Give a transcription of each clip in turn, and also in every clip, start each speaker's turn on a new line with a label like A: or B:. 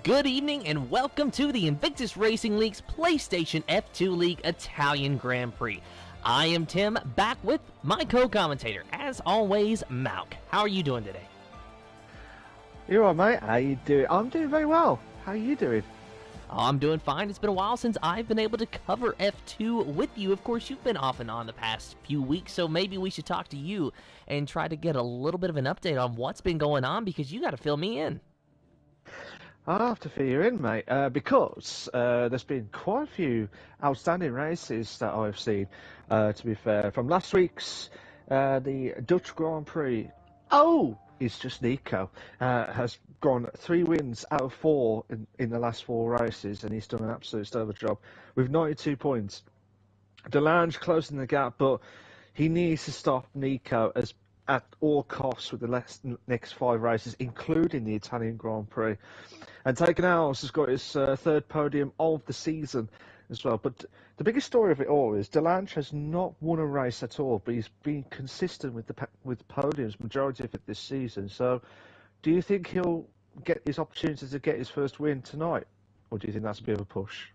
A: Good evening and welcome to the Invictus Racing League's PlayStation F2 League Italian Grand Prix. I am Tim, back with my co-commentator, as always, Malk. How are you doing today?
B: You're all right, mate. How you doing? I'm doing very well. How are you doing?
A: I'm doing fine. It's been a while since I've been able to cover F2 with you. Of course, you've been off and on the past few weeks, so maybe we should talk to you and try to get a little bit of an update on what's been going on, because you got to fill me in.
B: I'll have to fill you in, mate, because there's been quite a few outstanding races that I've seen, to be fair. From last week's the Dutch Grand Prix, it's just Nico. Has gone 3 wins out of 4 in the last 4 races, and he's done an absolute stellar job with 92 points. DeLange closing the gap, but he needs to stop Nico at all costs with the next 5 races, including the Italian Grand Prix. And Taken House has got his 3rd podium of the season as well. But the biggest story of it all is DeLange has not won a race at all, but he's been consistent with the podiums, majority of it this season. So do you think he'll get his opportunity to get his first win tonight? Or do you think that's a bit of a push?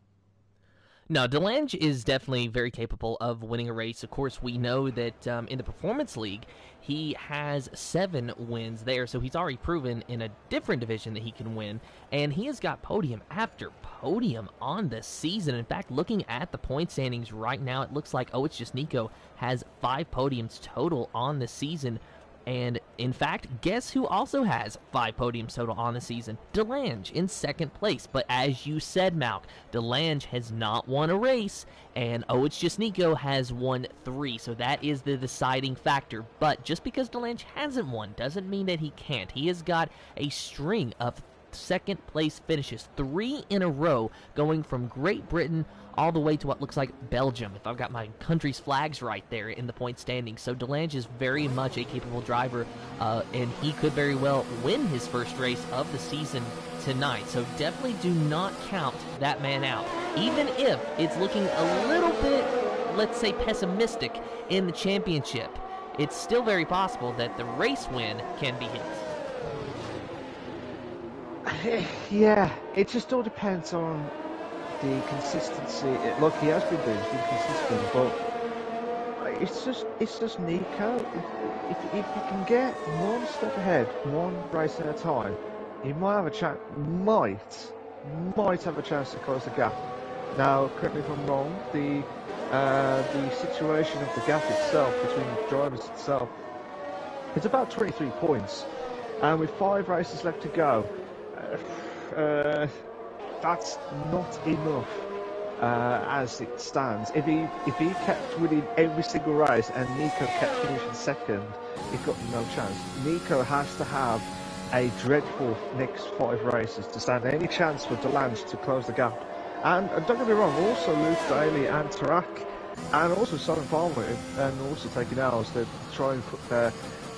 A: No, DeLange is definitely very capable of winning a race. Of course, we know that in the Performance League, he has 7 wins there, so he's already proven in a different division that he can win, and he has got podium after podium on the season. In fact, looking at the point standings right now, it looks like It's Just Nico has 5 podiums total on the season. And, in fact, guess who also has 5 podiums total on the season? DeLange in 2nd place. But as you said, Malk, DeLange has not won a race, and It's Just Nico has won 3. So that is the deciding factor. But just because DeLange hasn't won doesn't mean that he can't. He has got a string of 2nd place finishes, 3 in a row, going from Great Britain all the way to what looks like Belgium, if I've got my country's flags right there in the point standings. So DeLange is very much a capable driver, and he could very well win his first race of the season tonight. So definitely do not count that man out. Even if it's looking a little bit, let's say, pessimistic in the championship, it's still very possible that the race win can be his.
B: Yeah, it just all depends on the consistency. Look, he has been doing, he's been consistent, but it's just Nico. If he can get one step ahead, one race at a time, he might have a chance. Might have a chance to close the gap. Now, correct me if I'm wrong. The situation of the gap itself between the drivers itself, it's about 23 points, and with 5 races left to go. That's not enough as it stands. If he kept winning every single race and Nico kept finishing 2nd, he's got no chance. Nico has to have a dreadful next 5 races to stand any chance for DeLange to close the gap. And don't get me wrong, also Luke Daly and Tarak, and also Simon Palmer, and also Taking Hours to try and put their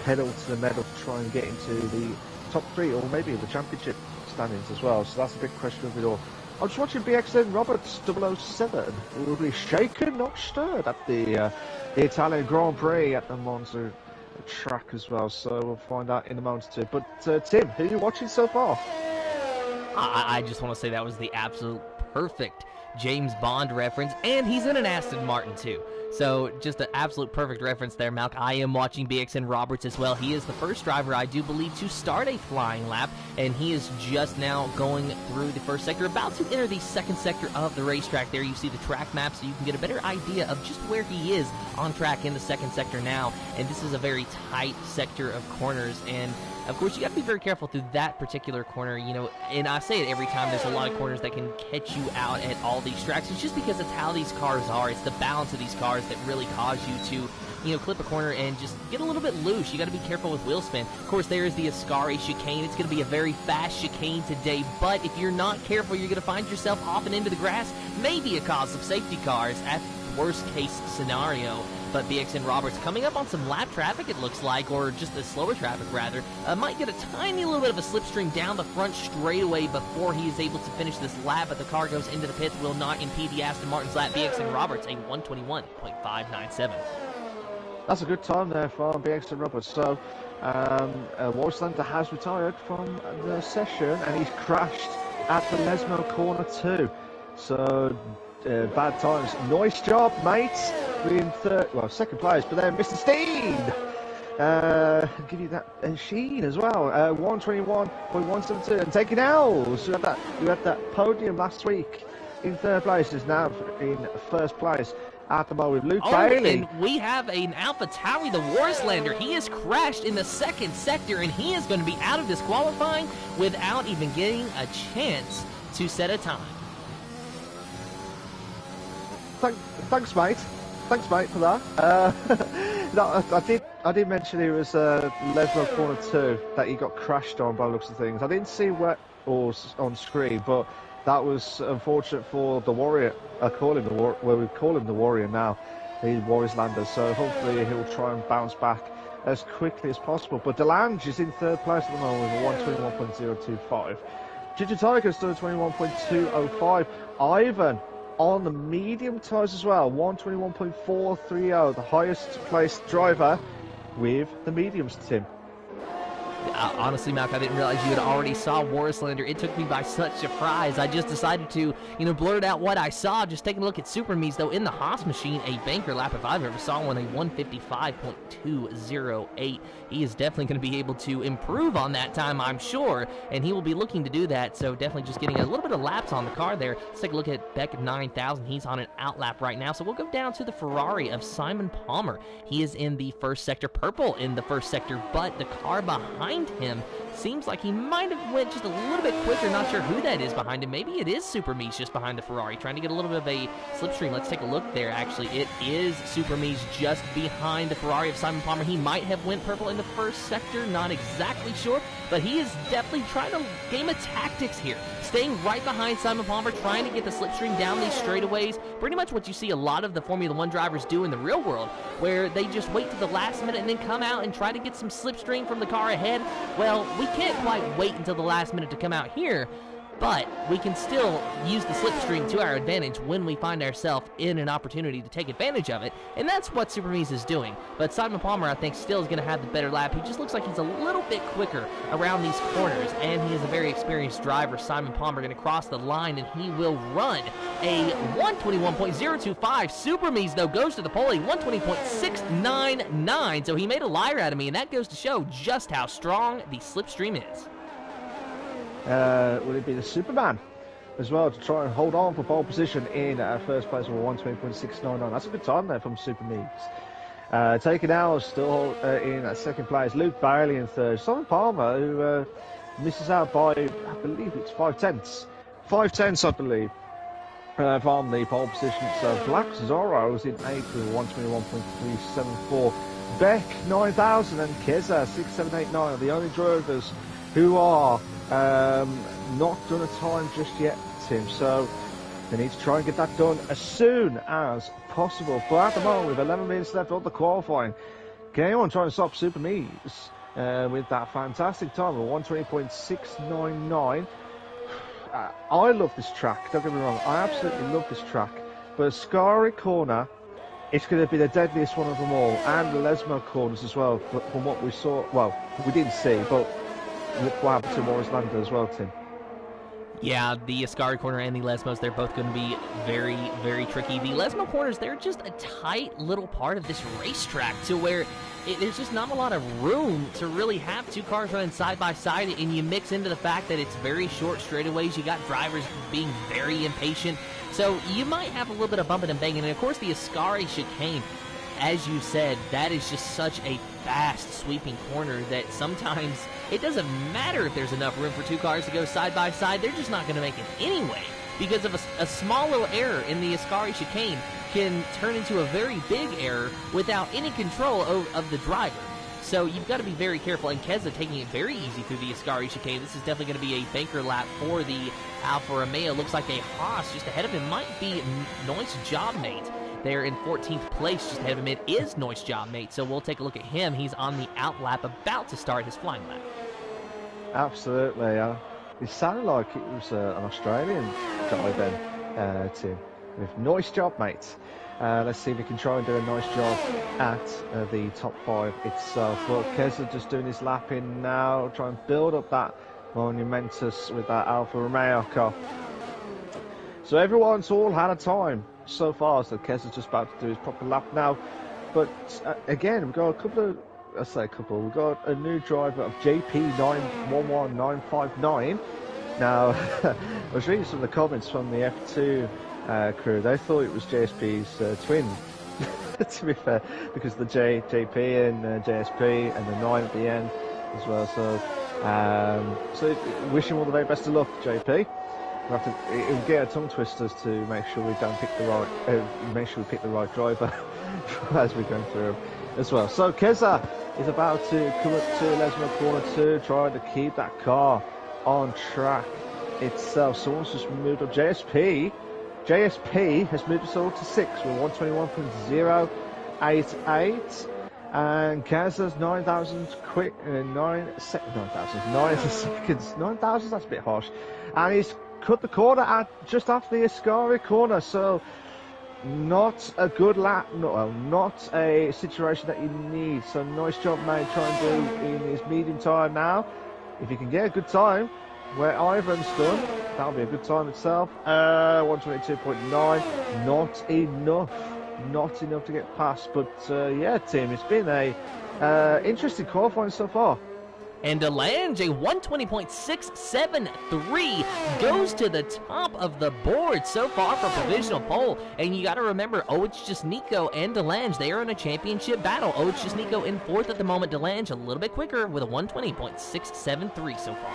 B: pedal to the metal to try and get into the top 3 or maybe the championship standings as well. So that's a big question of it all. I was watching BXN Roberts 007, who will be shaken, not stirred, at the Italian Grand Prix at the Monza track as well. So we'll find out in a moment too. But Tim, who are you watching so far?
A: I just want to say that was the absolute perfect James Bond reference, and he's in an Aston Martin too. So just an absolute perfect reference there, Malk. I am watching BXN Roberts as well. He is the first driver, I do believe, to start a flying lap, and he is just now going through the 1st sector, about to enter the 2nd sector of the racetrack. There you see the track map, so you can get a better idea of just where he is on track in the 2nd sector now. And this is a very tight sector of corners, and of course, you got to be very careful through that particular corner, you know, and I say it every time, there's a lot of corners that can catch you out at all these tracks. It's just because it's how these cars are. It's the balance of these cars that really cause you to, you know, clip a corner and just get a little bit loose. You got to be careful with wheel spin. Of course, there is the Ascari chicane. It's going to be a very fast chicane today, but if you're not careful, you're going to find yourself off and into the grass. Maybe a cause of safety cars at worst case scenario. But BXN Roberts coming up on some lap traffic, it looks like, or just the slower traffic rather, might get a tiny little bit of a slipstream down the front straightaway before he is able to finish this lap, but the car goes into the pits, will not impede the Aston Martin's lap. BXN Roberts, a 121.597.
B: That's a good time there for BXN Roberts. So, Wolfslander has retired from the session, and he's crashed at the Lesmo corner too. So bad times. Nice job, mates. We're in second place, but then Mr. Steen. Give you that Sheen as well. 121.172 and taking L's. We had that podium last week in third place. Is now in first place at the moment with Luke Bailey.
A: And we have an Alpha Tauri, the Warslander. He has crashed in the second sector, and he is going to be out of this qualifying without even getting a chance to set a time.
B: Thanks, mate. Thanks, mate, for that. No, I did mention he was Lesmo corner 2 that he got crashed on by the looks of things. I didn't see where or on screen, but that was unfortunate for the Warrior. We call him the Warrior now, the Warriorslander. So hopefully he'll try and bounce back as quickly as possible. But Delange is in third place at the moment with 121.025. Ginger Tiger still at 21.205. Ivan on the medium tyres as well, 121.430, the highest placed driver with the mediums, Tim.
A: Honestly, Malk, I didn't realize you had already saw Warslander. It took me by such surprise. I just decided to, blurt out what I saw. Just taking a look at Super Me's, though, in the Haas machine, a banker lap, if I've ever saw one, a 155.208. He is definitely going to be able to improve on that time, I'm sure, and he will be looking to do that, so definitely just getting a little bit of laps on the car there. Let's take a look at Beck 9000. He's on an outlap right now, so we'll go down to the Ferrari of Simon Palmer. He is in the first sector, purple in the first sector, but the car behind him seems like he might have went just a little bit quicker. Not sure who that is behind him. Maybe it is Super Me's just behind the Ferrari, trying to get a little bit of a slipstream. Let's take a look there. Actually, it is Super Me's just behind the Ferrari of Simon Palmer. He might have went purple in the first sector, not exactly sure, but he is definitely trying to game of tactics here, staying right behind Simon Palmer, trying to get the slipstream down these straightaways. Pretty much what you see a lot of the Formula One drivers do in the real world, where they just wait to the last minute and then come out and try to get some slipstream from the car ahead. Well, we can't quite wait until the last minute to come out here, but we can still use the slipstream to our advantage when we find ourselves in an opportunity to take advantage of it, and that's what Super Me's is doing. But Simon Palmer, I think, still is going to have the better lap. He just looks like he's a little bit quicker around these corners, and he is a very experienced driver. Simon Palmer going to cross the line, and he will run a 121.025. Super Me's, though, goes to the pole, a 120.699, so he made a liar out of me, and that goes to show just how strong the slipstream is.
B: Will it be the Superman as well to try and hold on for pole position in first place with 120.699? That's a good time there from Super Me's. Taking ours still in second place. Luke Bailey in third. Simon Palmer, who misses out by, I believe it's 5/10. 5/10, I believe, from the pole position. So Black Zorro is in eighth with 121.374. Beck 9000 and Keza 6789 are the only drivers who are not done a time just yet, Tim, so they need to try and get that done as soon as possible. But at the moment, with 11 minutes left of the qualifying, can anyone try and stop Super Me's with that fantastic time of 120.699? I love this track, don't get me wrong, I absolutely love this track, but Ascari Corner, it's going to be the deadliest one of them all, and the Lesmo corners as well, from what we saw, well, we didn't see, but look what happened to Warriorslander as well, Tim.
A: Yeah, the Ascari corner and the Lesmos, they're both going to be very, very tricky. The Lesmo corners, they're just a tight little part of this racetrack to where there's just not a lot of room to really have two cars running side by side, and you mix into the fact that it's very short straightaways. You got drivers being very impatient, so you might have a little bit of bumping and banging. And of course, the Ascari chicane, as you said, that is just such a fast sweeping corner that sometimes it doesn't matter if there's enough room for two cars to go side by side. They're just not going to make it anyway, because of a small little error in the Ascari chicane can turn into a very big error without any control of the driver. So you've got to be very careful, and Keza taking it very easy through the Ascari chicane. This is definitely going to be a banker lap for the Alfa Romeo. Looks like a Haas just ahead of him might be Noise Jobmate. There in 14th place, just ahead of him, it is Noise Jobmate. So we'll take a look at him. He's on the out lap, about to start his flying lap.
B: Absolutely. It sounded like it was an Australian guy then, Tim, with Noise Jobmate. Let's see if we can try and do a nice job at the top five itself. Well, Keza just doing his lap in now, trying to build up that Monumentous with that Alfa Romeo car. So everyone's all had a time so far, so Kez is just about to do his proper lap now. But again, we've got a couple of, we've got a new driver of JP911959. Now, I was reading some of the comments from the F2 crew. They thought it was JSP's twin, to be fair, because the JP and JSP and the 9 at the end as well. So wish him all the very best of luck, JP. We'll have to, it'll get a tongue twisters to make sure we don't pick the right, make sure we pick the right driver as we go through as well. So Keza is about to come up to Lesmo corner 2, trying to keep that car on track itself. So once just moved up, JSP has moved us all to 6 with 121.088. And Kaza's 9,000 quick, 9 seconds, 9,000, that's a bit harsh. And he's cut the corner at just after the Ascari corner, so not a good lap, not a situation that you need. So nice job, mate, trying to do in his medium time now. If you can get a good time where Ivan's done, that'll be a good time itself. 122.9, not enough to get past. But yeah, Tim, it's been a interesting qualifying so far.
A: And DeLange, a 120.673, goes to the top of the board so far for provisional pole. And you got to remember, it's just Nico and DeLange. They are in a championship battle. It's just Nico in 4th at the moment. DeLange a little bit quicker with a 120.673 so far.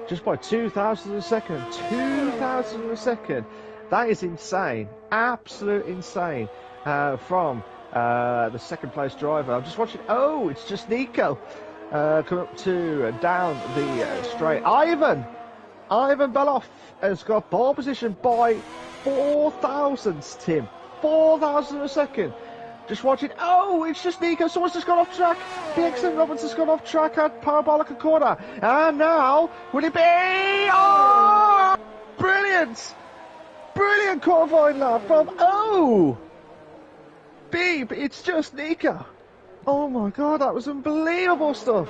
B: Just by 2,000 a second. 2,000 a second. That is insane. Absolute insane from the second place driver. I'm just watching. It's just Nico come up to down the straight. Ivan Beloff has got pole position by 4,000, Tim. 4,000 a second. Just watching. It's just Nico. Someone's just gone off track. PX and Robinson's gone off track at Parabolica corner. And now, will it be? Brilliant! Brilliant qualifying lap from Beep, it's just Nico. Oh my god, that was unbelievable stuff.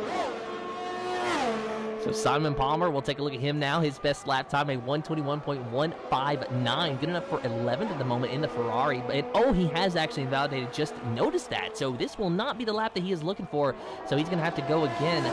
A: So Simon Palmer, we'll take a look at him now. His best lap time, a 121.159. Good enough for 11th at the moment in the Ferrari. But he has actually invalidated. Just noticed that. So this will not be the lap that he is looking for. So he's going to have to go again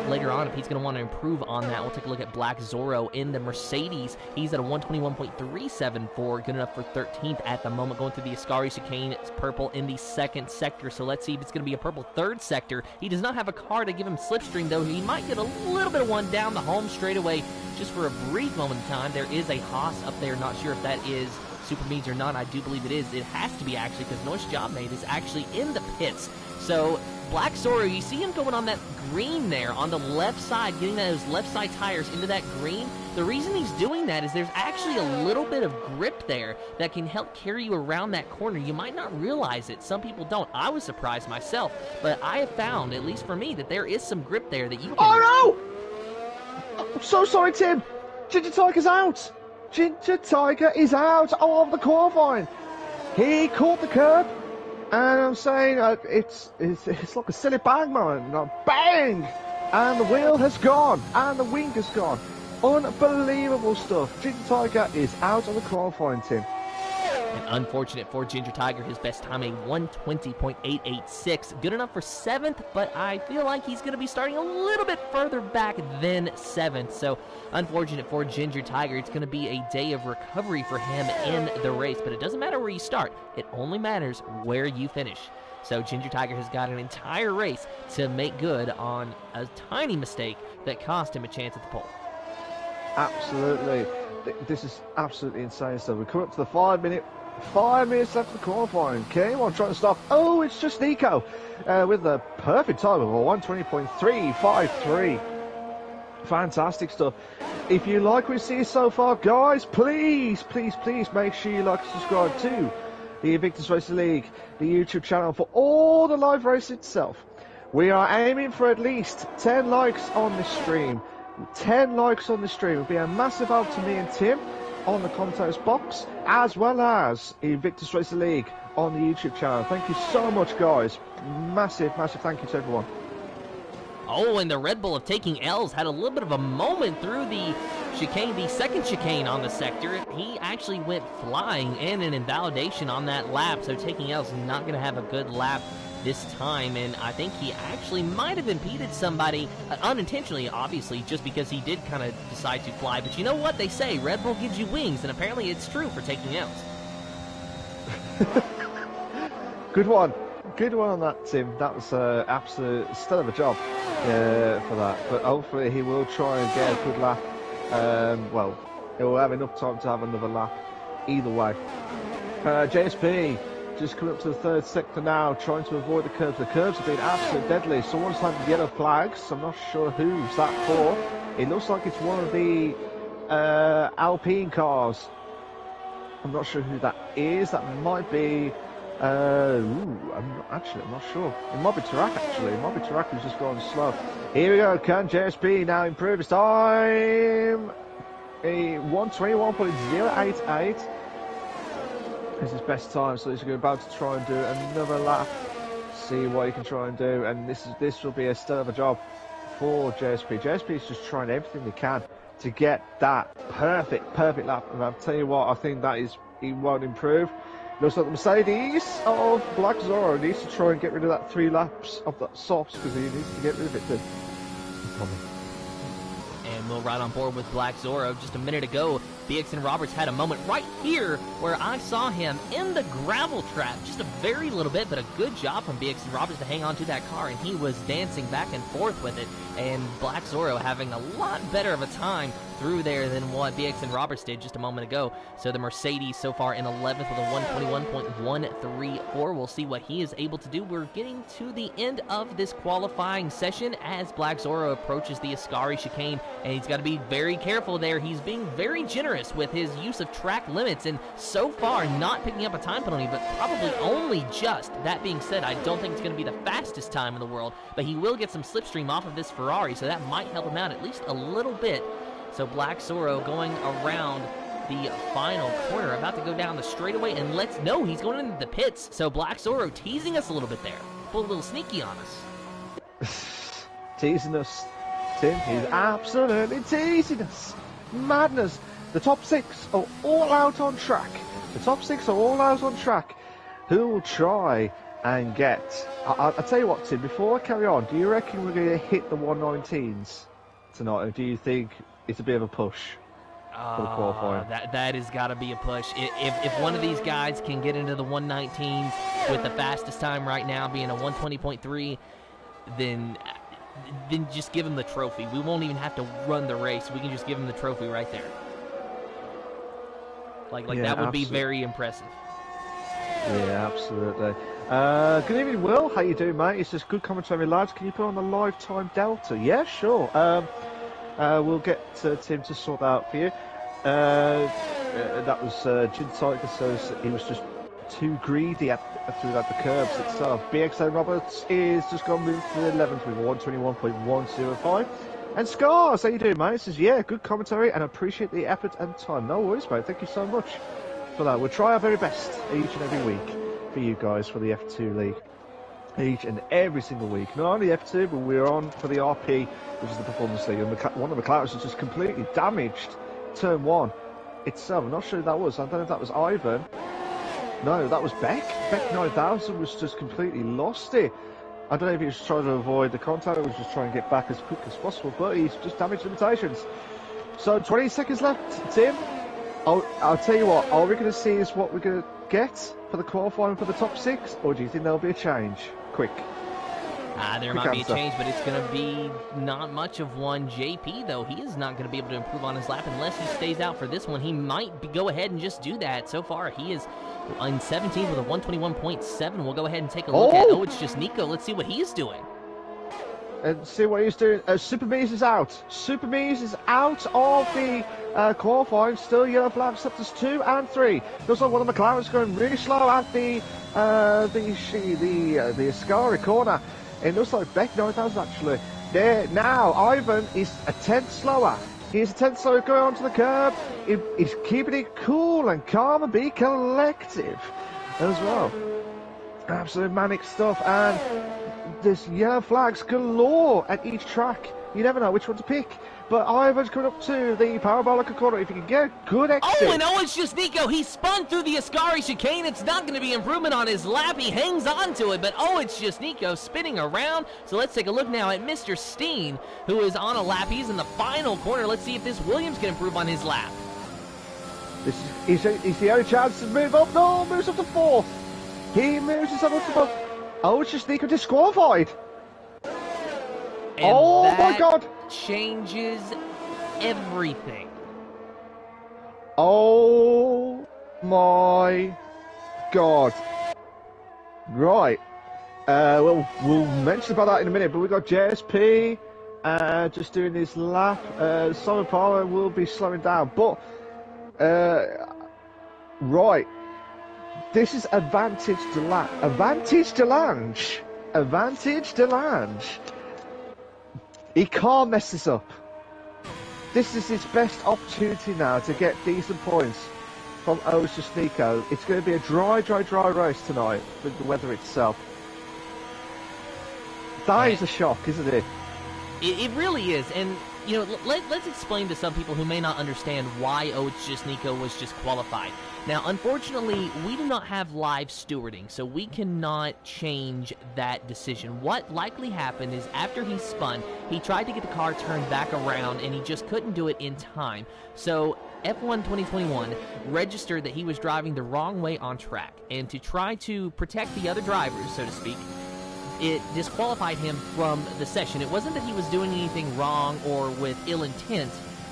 A: later on if he's going to want to improve on that. We'll take a look at Black Zorro in the Mercedes. He's at a 121.374. Good enough for 13th at the moment. Going through the Ascari chicane. It's purple in the 2nd sector. So let's see if it's going to be a purple 3rd sector. He does not have a car to give him slipstream, though. He might get a little bit of one down the home straightaway just for a brief moment in time. There is a Haas up there. Not sure if that is Super Means or not. I do believe it is. It has to be, actually, because Noise Job Mate is actually in the pits. So Black Zorro, you see him going on that green there on the left side, getting those left side tires into that green. The reason he's doing that is there's actually a little bit of grip there that can help carry you around that corner. You might not realize it. Some people don't. I was surprised myself, but I have found, at least for me, that there is some grip there that you can...
B: Oh no! I'm so sorry, Tim. Ginger Tiger's out. Ginger Tiger is out of the qualifying. He caught the curb, and I'm saying it's like a silly bang, man. Bang! And the wheel has gone, and the wing has gone. Unbelievable stuff. Ginger Tiger is out of the qualifying, Tim.
A: And unfortunate for Ginger Tiger, his best time, a 120.886. Good enough for 7th, but I feel like he's going to be starting a little bit further back than 7th. So unfortunate for Ginger Tiger. It's going to be a day of recovery for him in the race, but it doesn't matter where you start. It only matters where you finish. So Ginger Tiger has got an entire race to make good on a tiny mistake that cost him a chance at the pole.
B: Absolutely. This is absolutely insane. So we come up to the 5 minutes left of the qualifying. Okay, well, trying to stop. It's just Nico with the perfect time of a 120.353. Fantastic stuff. If you like what you see so far, guys, please make sure you like and subscribe to the Invictus Racing League, the YouTube channel, for all the live race itself. We are aiming for at least 10 likes on this stream. 10 likes on the stream would be a massive help to me and Tim on the contest box, as well as Invictus Racing League on the YouTube channel. Thank you so much, guys. Massive thank you to everyone.
A: Oh, and the Red Bull of taking L's had a little bit of a moment through the chicane, the second chicane on the sector. He actually went flying in an invalidation on that lap, so taking L's not going to have a good lap this time, and I think he actually might have impeded somebody, unintentionally, obviously, just because he did kind of decide to fly. But you know what they say, Red Bull gives you wings, and apparently it's true for taking L's.
B: Good one. Good one on that, Tim. That was an absolute stellar of a job for that. But hopefully he will try and get a good lap. Well, he'll have enough time to have another lap either way. JSP just coming up to the third sector now, trying to avoid the curbs. The curbs have been absolutely deadly. Someone's had yellow flags. I'm not sure who's that for. It looks like it's one of the Alpine cars. I'm not sure who that is. That might be... I'm not sure. It might be Tarak, actually. It might be Tarak who's just going slow. Here we go. Can JSP now improve his time? A 121.088 is his best time, so he's about to try and do another lap. See what he can try and do, and this will be a stellar of a job for JSP. JSP is just trying everything he can to get that perfect lap. And I'll tell you what, I think that is, he won't improve. Looks like the Mercedes of Black Zorro needs to try and get rid of that 3 laps of that softs, because he needs to get rid of it too.
A: And we'll ride on board with Black Zorro. Just a minute ago, BX and Roberts had a moment right here where I saw him in the gravel trap. Just a very little bit, but a good job from BX and Roberts to hang on to that car, and he was dancing back and forth with it. And Black Zorro having a lot better of a time through there than what BX and Roberts did just a moment ago. So the Mercedes so far in 11th with a 121.134. We'll see what he is able to do. We're getting to the end of this qualifying session as Black Zorro approaches the Ascari chicane, and he's got to be very careful there. He's being very generous with his use of track limits, and so far not picking up a time penalty, but probably only just. That being said, I don't think it's going to be the fastest time in the world, but he will get some slipstream off of this Ferrari, so that might help him out at least a little bit. So Black Zorro going around the final corner, about to go down the straightaway, and let's know he's going into the pits. So Black Zorro teasing us a little bit there. Pulled a little sneaky on us.
B: Teasing us, Tim. He's absolutely teasing us. Madness. The top 6 are all out on track. The top 6 are all out on track. Who will try and get... I'll tell you what, Tim, before I carry on, do you reckon we're going to hit the 119s tonight, or do you think it's a bit of a push for the qualifying?
A: That has got to be a push. If one of these guys can get into the 119s with the fastest time right now being a 120.3, then just give him the trophy. We won't even have to run the race. We can just give him the trophy right there. Like yeah, that would absolutely be very impressive.
B: Yeah, absolutely. Good evening, Will. How you doing, mate? It's just good commentary, lads. Can you put on the live time delta? Yeah, sure. We'll get Tim to sort that out for you. That was Gin Tiger says he was just too greedy through the curbs itself. BXA Roberts is just going to move to the 11th with 121.105. And Scars, how you doing, mate? He says, yeah, good commentary and appreciate the effort and time. No worries, mate. Thank you so much for that. We'll try our very best each and every week for you guys for the F2 League. Each and every single week. Not only F2, but we're on for the RP, which is the Performance League. And one of the McLarens has just completely damaged Turn 1 itself. I'm not sure who that was. I don't know if that was Ivan. No, that was Beck. Beck 9000 was just completely lost it. I don't know if he was trying to avoid the contact or was just trying to get back as quick as possible, but he's just damaged limitations. So 20 seconds left, Tim. I'll tell you what, are we going to see is what we're going to get for the qualifying for the top 6, or do you think there'll be a change? Quick.
A: There might be a change, but it's going to be not much of one. JP, though, he is not going to be able to improve on his lap unless he stays out for this one. He might go ahead and just do that. So far, he is in 17th with a 121.7. We'll go ahead and take a look at... Oh, it's just Nico. Let's see what he's doing.
B: And see what he's doing. Super Mees is out. Super Mees is out of the qualifying. Still yellow flag sectors 2 and 3. Looks like one of the McLaren's going really slow at the Ascari corner. It looks like Beck 9000 actually. There now, Ivan is a tenth slower. He's a tenth slower going onto the curb. He's keeping it cool and calm and be collective as well. Absolute manic stuff. And there's yellow flags galore at each track. You never know which one to pick. But Ivan's coming up to the parabolic corner. If you can get a good exit.
A: Oh, and it's just Nico. He spun through the Ascari chicane. It's not going to be improvement on his lap. He hangs on to it, but it's just Nico spinning around. So let's take a look now at Mr. Steen, who is on a lap. He's in the final corner. Let's see if this Williams can improve on his lap.
B: He's the only chance to move up. No, moves up to 4th. He moves himself up to 4th. Oh, it's just Nico disqualified.
A: And
B: oh my God!
A: Changes everything.
B: Oh my God! Right. We'll mention about that in a minute. But we've got JSP just doing his lap. Simon Palmer will be slowing down, but right. This is Advantage Delange. Advantage Delange. Advantage Delange. He can't mess this up. This is his best opportunity now to get decent points from Ocean Nico. It's going to be a dry race tonight with the weather itself. That is a shock, isn't it?
A: It really is. And, let's explain to some people who may not understand why Ocean Nico was disqualified. Now, unfortunately, we do not have live stewarding, so we cannot change that decision. What likely happened is after he spun, he tried to get the car turned back around, and he just couldn't do it in time. So F1 2021 registered that he was driving the wrong way on track, and to try to protect the other drivers, so to speak, it disqualified him from the session. It wasn't that he was doing anything wrong or with ill intent.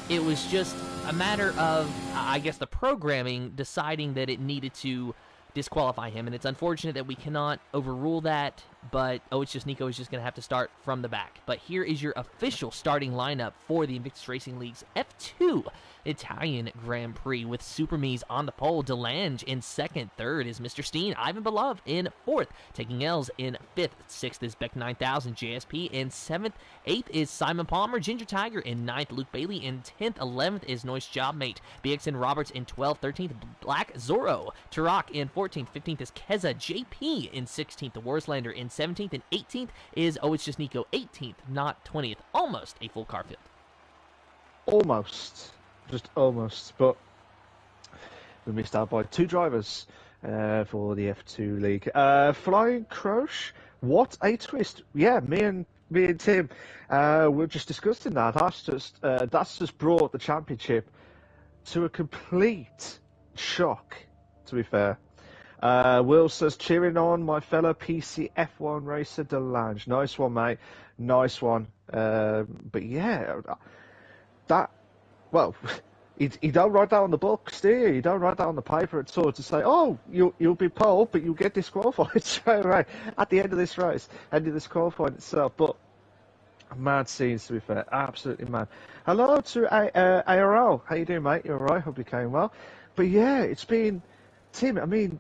A: It was just a matter of, I guess, the programming deciding that it needed to disqualify him. And it's unfortunate that we cannot overrule that, but Nico is just going to have to start from the back. But here is your official starting lineup for the Invictus Racing League's F2 Italian Grand Prix, with Super Me's on the pole. DeLange in second. Third is Mr. Steen. Ivan Belov in fourth. Taking L's in fifth. Sixth is Beck 9000. JSP in seventh. Eighth is Simon Palmer. Ginger Tiger in ninth. Luke Bailey in 10th. 11th is Noise Jobmate. BXN Roberts in 12th. 13th, Black Zorro. Turok in 14th. 15th is Keza. JP in 16th. The Warslander in 17th. And 18th is Nico. 18th, not 20th. Almost a full car field.
B: Almost. Just almost, but we missed out by 2 drivers for the F2 League. Flying Croche, what a twist! Yeah, me and Tim were just discussing that. That's just brought the championship to a complete shock. To be fair, Will says, cheering on my fellow PC F1 racer DeLange. Nice one, mate. Nice one. But yeah, well, you don't write that on the books, do you? You don't write that on the paper at all to say, oh, you'll be pole, but you'll get disqualified straight away at the end of this race, end of this qualifying itself. But mad scenes, to be fair, absolutely mad. Hello to IRL. How you doing, mate? You all right? Hope you came well. But yeah, it's been, Tim. I mean,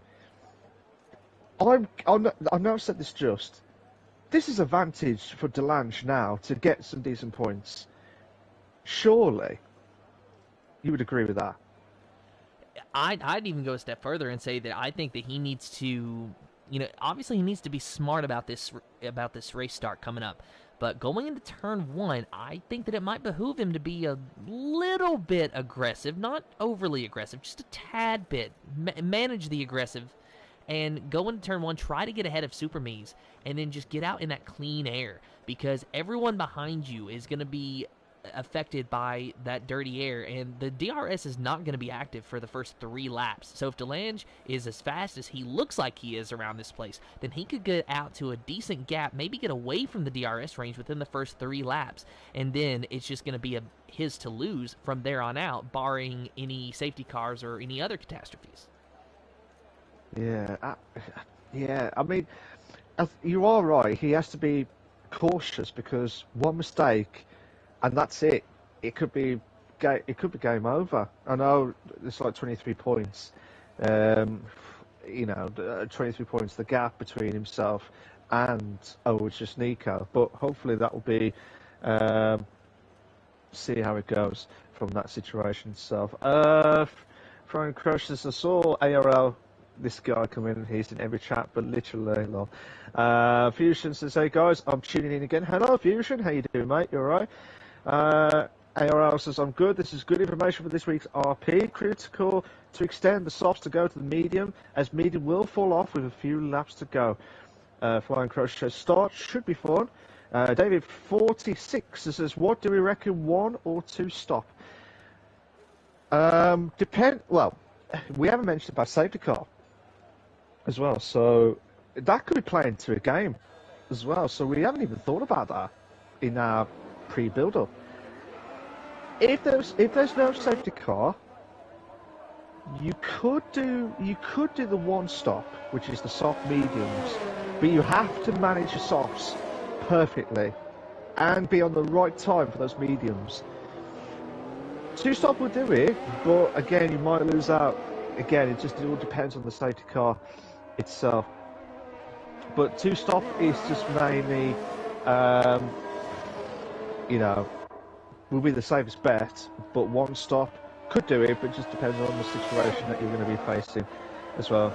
B: I've never said this just. This is advantage for DeLange now to get some decent points. Surely. You would agree with that?
A: I'd even go a step further and say that I think that he needs to, obviously he needs to be smart about this race start coming up. But going into turn 1, I think that it might behoove him to be a little bit aggressive, not overly aggressive, just a tad bit. Manage the aggressive, and go into turn 1, try to get ahead of Super Me's, and then just get out in that clean air, because everyone behind you is going to be affected by that dirty air, and the DRS is not going to be active for the first 3 laps. So if DeLange is as fast as he looks like he is around this place, then he could get out to a decent gap, maybe get away from the DRS range within the first 3 laps, and then it's just going to be his to lose from there on out, barring any safety cars or any other catastrophes.
B: Yeah, I mean, you are right. He has to be cautious, because one mistake and that's it. It could be game over. I know it's like 23 points. 23 points, the gap between himself and it's just Nico. But hopefully that will be see how it goes from that situation itself. Frank Crushes, I saw ARL this guy come in, he's in every chat, but literally, lol. Fusion says, hey guys, I'm tuning in again. Hello, Fusion, how you doing, mate? You alright? ARL says, I'm good. This is good information for this week's RP. Critical to extend the softs to go to the medium, as medium will fall off with a few laps to go. Flying Crochet start should be fun. David 46 says, what do we reckon, 1 or 2 stop? Well, we haven't mentioned about safety car as well, so that could be playing into a game as well. So we haven't even thought about that in our pre-build-up. If there's no safety car, you could do the 1 stop, which is the soft mediums, but you have to manage your softs perfectly and be on the right time for those mediums. 2 stop will do it, but again, you might lose out. Again, it all depends on the safety car itself. But 2 stop is just mainly, will be the safest bet. But 1 stop could do it, but it just depends on the situation that you're going to be facing as well.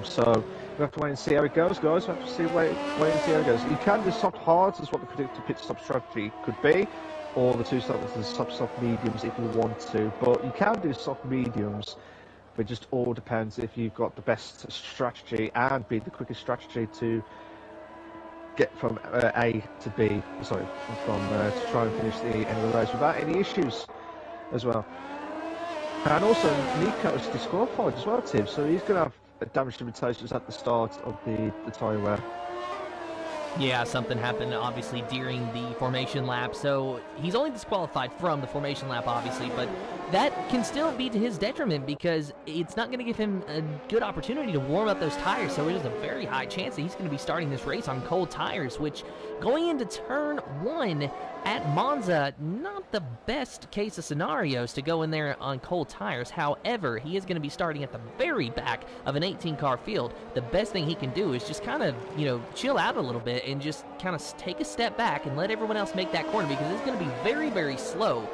B: So we have to wait and see how it goes, guys. We have to wait and see how it goes. You can do soft hards, is what the predicted pit stop strategy could be, or the 2 stops and soft mediums if you want to. But you can do soft mediums, but it just all depends if you've got the best strategy and be the quickest strategy to get from A to B. Sorry, to try and finish the end of the race without any issues as well. And also, Nico is disqualified as well, Tim, so he's going to have damage limitations at the start of the tyre wear.
A: Yeah, something happened, obviously, during the formation lap, so he's only disqualified from the formation lap, obviously, but that can still be to his detriment because it's not going to give him a good opportunity to warm up those tires, so there's a very high chance that he's going to be starting this race on cold tires, which, going into turn 1 at Monza, not the best case of scenarios to go in there on cold tires. However, he is going to be starting at the very back of an 18-car field. The best thing he can do is just kind of, chill out a little bit and just kind of take a step back and let everyone else make that corner because it's going to be very, very slow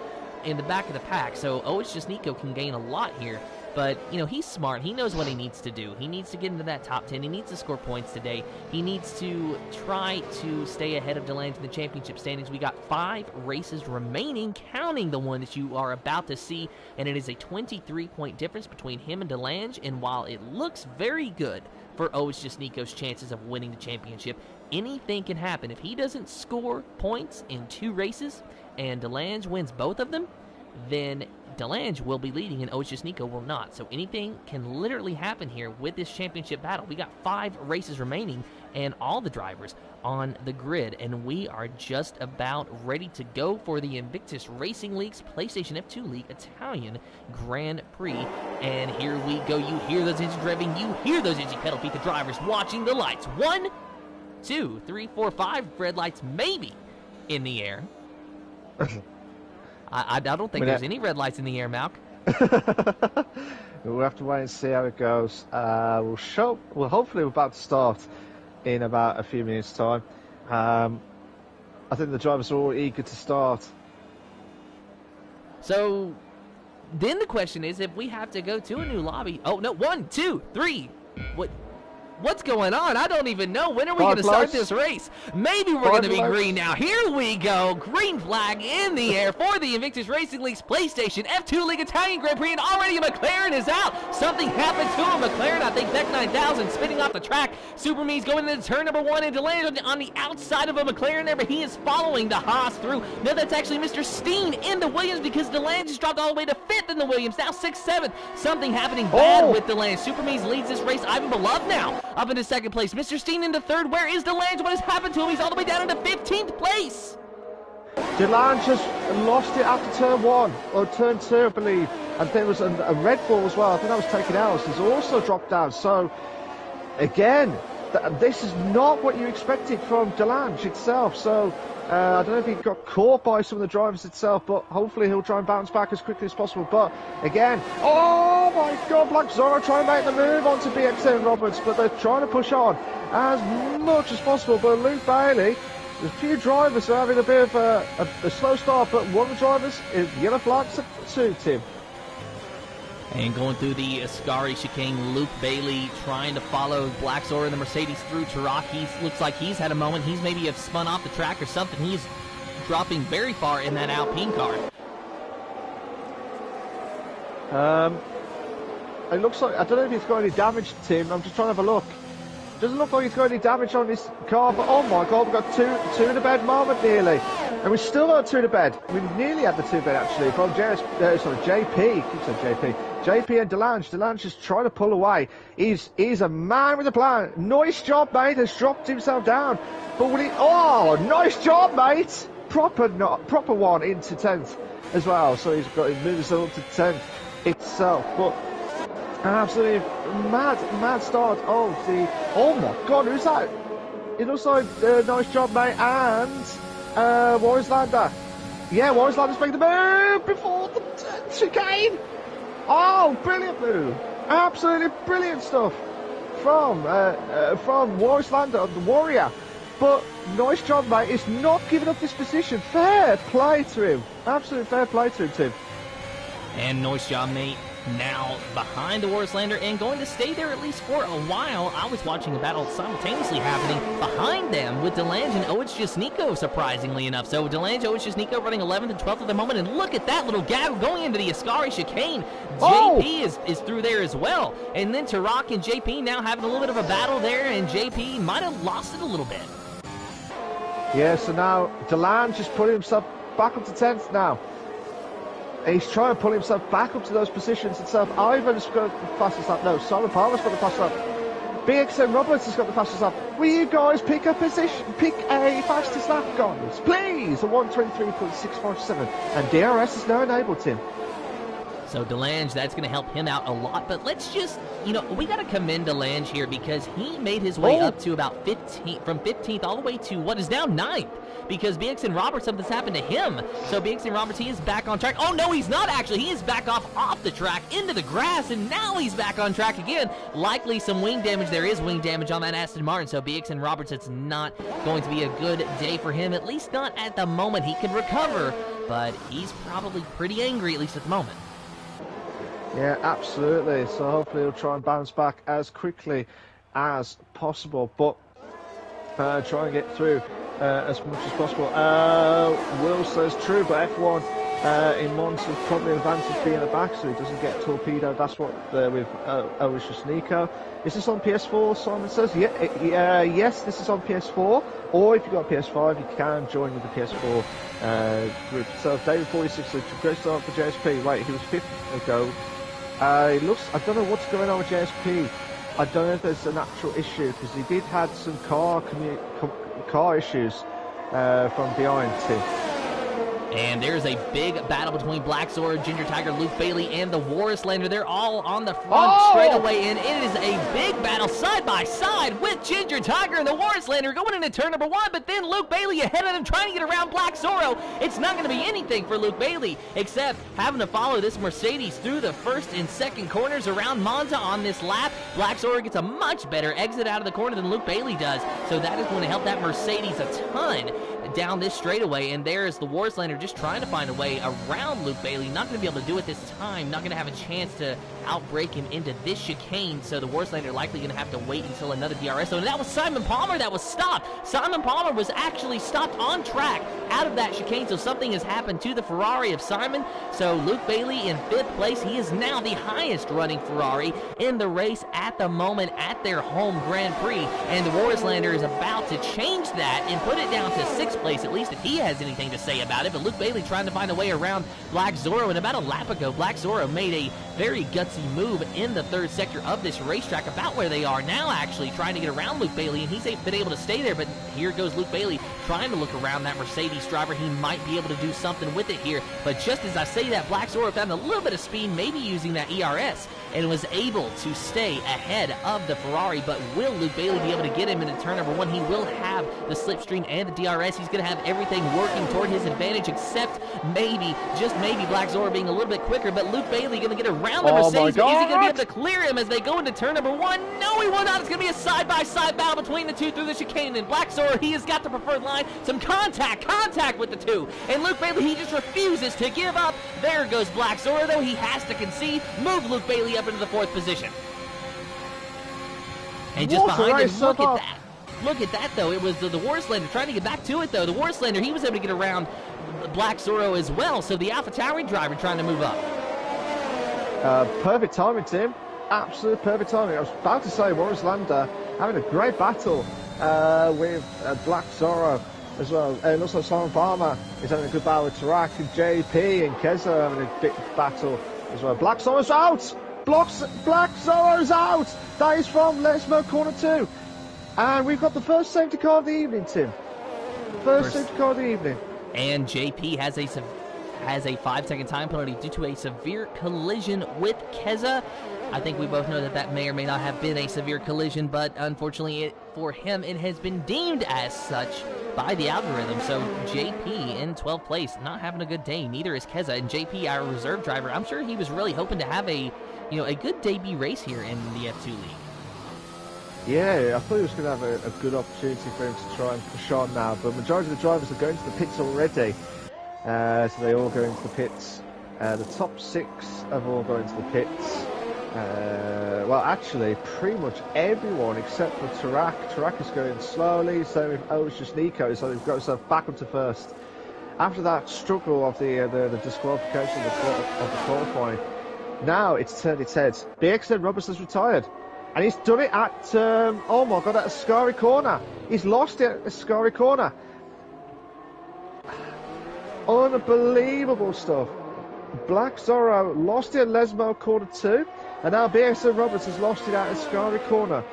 A: in the back of the pack. So, it's just Nico can gain a lot here. But, he's smart. He knows what he needs to do. He needs to get into that top 10. He needs to score points today. He needs to try to stay ahead of DeLange in the championship standings. We got 5 races remaining, counting the one that you are about to see, and it is a 23-point difference between him and DeLange. And while it looks very good for It's Just Nico's chances of winning the championship, anything can happen. If he doesn't score points in 2 races and DeLange wins both of them, then DeLange will be leading and It's Just Nico will not. So anything can literally happen here with this championship battle. We got 5 races remaining and all the drivers on the grid, and we are just about ready to go for the Invictus Racing League's PlayStation F2 League Italian Grand Prix. And here we go. You hear those engines revving. You hear those engine pedal feet. The drivers watching the lights. 1, 2, 3, 4, 5 red lights maybe in the air. I don't think there's any red lights in the air, Malk.
B: We'll have to wait and see how it goes. Hopefully we're about to start in about a few minutes' time. I think the drivers are all eager to start.
A: So then the question is, if we have to go to a new lobby. Oh no! 1, 2, 3. What's going on? I don't even know. When are we going to start this race? Maybe we're going to be green now. Here we go. Green flag in the air for the Invictus Racing League's PlayStation F2 League Italian Grand Prix, and already a McLaren is out. Something happened to a McLaren. I think Beck 9000 spinning off the track. Super Me's going into turn number 1 and DeLange on the outside of a McLaren there, but he is following the Haas through. No, that's actually Mr. Steen in the Williams because DeLange just dropped all the way to 5th in the Williams. Now 6th, 7th. Something happening bad with DeLange. Super Me's leads this race. Ivan Beloved now up into 2nd place. Mr. Steen into 3rd. Where is DeLange? What has happened to him? He's all the way down into 15th place.
B: DeLange just lost it after turn 1 or turn 2, I believe, and there was a Red Bull as well. I think that was taken out. He's also dropped down. So again, this is not what you expected from DeLange itself. So I don't know if he got caught by some of the drivers itself, but hopefully he'll try and bounce back as quickly as possible. But again, oh my God, Black Zorro trying to make the move onto BXN Roberts, but they're trying to push on as much as possible. But Luke Bailey, there's a few drivers are having a bit of a slow start, but one of the drivers is yellow flag to Tim.
A: And going through the Ascari chicane, Luke Bailey trying to follow Black Zora and the Mercedes through Turok. He looks like he's had a moment. He's maybe have spun off the track or something. He's dropping very far in that Alpine car.
B: It looks like, I don't know if he's got any damage, Tim. I'm just trying to have a look. Doesn't look like he's got any damage on his car, but oh my god, we've got two in the bed moment nearly. And we've still got two in the bed. We nearly had the two in bed actually from JP. Keep saying JP. JP and Delange. Delange is trying to pull away. He's a man with a plan. Nice job, mate. Has dropped himself down. But will he? Oh, nice job, mate. Proper one into 10th as well. So he's moved himself up to 10th itself. But an absolutely mad start of the. Oh my god, who's that? It looks like nice job, mate. And Warrislander. Yeah, Warrislander's making the move before the chicane. Oh, brilliant move! Absolutely brilliant stuff from Warrislander, the Warrior. But nice job, mate. He's not giving up this position. Fair play to him. Absolute fair play to him, Tim.
A: And nice job, mate. Now behind the Warslander and going to stay there at least for a while. I was watching a battle simultaneously happening behind them with Delange and Nico, surprisingly enough. So Delange, Nico running 11th and 12th at the moment, and look at that little gap going into the Ascari chicane.
B: Oh!
A: JP is through there as well. And then Turok and JP now having a little bit of a battle there, and JP might have lost it a little bit.
B: Yeah, so now Delange is putting himself back up to 10th now. He's trying to pull himself back up to those positions himself. Ivan's got the fastest lap. No, Simon Palmer's got the fastest lap. BXM Roberts has got the fastest lap. Will you guys pick a position? Pick a fastest lap, guys, please. A 1:23.657. And DRS is now enabled, Tim.
A: So Delange, that's going to help him out a lot. But let's just, we got to commend Delange here because he made his way up to about 15th, from 15th all the way to what is now 9th. Because BXN Roberts, something's happened to him. So BXN Roberts, he is back on track. Oh, no, he's not actually. He is back off the track into the grass, and now he's back on track again. Likely some wing damage. There is wing damage on that Aston Martin. So BXN Roberts, it's not going to be a good day for him, at least not at the moment. He can recover, but he's probably pretty angry, at least at the moment.
B: Yeah, absolutely. So hopefully he'll try and bounce back as quickly as possible, but try and get through as much as possible. Will says true, but F1 in Monza's probably an advantage being at the back so he doesn't get torpedoed. That's what with Nico. Is this on PS4? Simon says. Yes, this is on PS4. Or if you've got a PS5, you can join with the PS4 group. So David 46 says great start for JSP. Wait, he was 5th ago. I don't know what's going on with JSP. I don't know if there's an actual issue because he did have some car issues from behind too.
A: And there's a big battle between Black Zora, Ginger Tiger, Luke Bailey, and the Warslander. They're all on the front straightaway, and it is a big battle side by side with Ginger Tiger and the Warslander going into turn number 1, but then Luke Bailey ahead of them trying to get around Black Zora. It's not going to be anything for Luke Bailey except having to follow this Mercedes through the first and second corners around Monza on this lap. Black Zora gets a much better exit out of the corner than Luke Bailey does, so that is going to help that Mercedes a ton down this straightaway. And there's the Warslander just trying to find a way around Luke Bailey. Not going to be able to do it this time. Not going to have a chance to outbreak him into this chicane. So the Warslander likely going to have to wait until another DRS. So that was Simon Palmer that was stopped. Simon Palmer was actually stopped on track out of that chicane. So something has happened to the Ferrari of Simon. So Luke Bailey in 5th place. He is now the highest running Ferrari in the race at the moment at their home Grand Prix. And the Warslander is about to change that and put it down to 6th place, at least if he has anything to say about it. But Luke Bailey trying to find a way around Black Zora, and about a lap ago Black Zora made a very gutsy move in the 3rd sector of this racetrack, about where they are now, actually trying to get around Luke Bailey, and he's been able to stay there. But here goes Luke Bailey trying to look around that Mercedes driver. He might be able to do something with it here, but just as I say that, Black Zora found a little bit of speed, maybe using that ERS, and was able to stay ahead of the Ferrari. But will Luke Bailey be able to get him into turn number 1? He will have the slipstream and the DRS. He's going to have everything working toward his advantage, except maybe, just maybe, Black Zora being a little bit quicker. But Luke Bailey going to get a around the
B: Oh my
A: Mercedes. But is he going to be able
B: God!
A: to clear him as they go into turn number 1? No, he will not. It's going to be a side-by-side battle between the two through the chicane. And Black Zoro, he has got the preferred line. Some contact with the two. And Luke Bailey, he just refuses to give up. There goes Black Zoro, though. He has to concede. Move Luke Bailey up into the 4th position. And just behind him, look at that. Look at that, though. It was the Warslander trying to get back to it, though. The Warslander, he was able to get around Black Zoro as well. So the AlphaTauri driver trying to move up.
B: Perfect timing, Tim. Absolute perfect timing. I was about to say Warslander having a great battle with Black Zoro as well. And also Simon Farmer is having a good battle with Tarak and JP and Keza having a big battle as well. Black Zoro's out! Black Zoro's out! That is from Lesmo Corner 2. And we've got the first safety car of the evening, Tim. First safety car of the evening.
A: And JP has a 5-second time penalty due to a severe collision with Keza. I think we both know that may or may not have been a severe collision, but unfortunately for him, it has been deemed as such by the algorithm. So JP in 12th place, not having a good day. Neither is Keza. And JP, our reserve driver, I'm sure he was really hoping to have a good debut race here in the F2 League.
B: Yeah, I thought he was going to have a good opportunity for him to try and push on now, but the majority of the drivers are going to the pits already. So they all go into the pits. The top 6 have all gone into the pits. Well, actually, pretty much everyone except for Tarak. Tarak is going slowly, so with it's just Nico, so they've got himself back up to first. After that struggle of the disqualification of the qualifying, now it's turned its head. BXN Roberts has retired. And he's done it at, oh my God, at Ascari Corner. He's lost it at Ascari Corner. Unbelievable stuff. Black Zoro lost it at Lesmo Corner 2. And now BXN Roberts has lost it at Ascari Corner.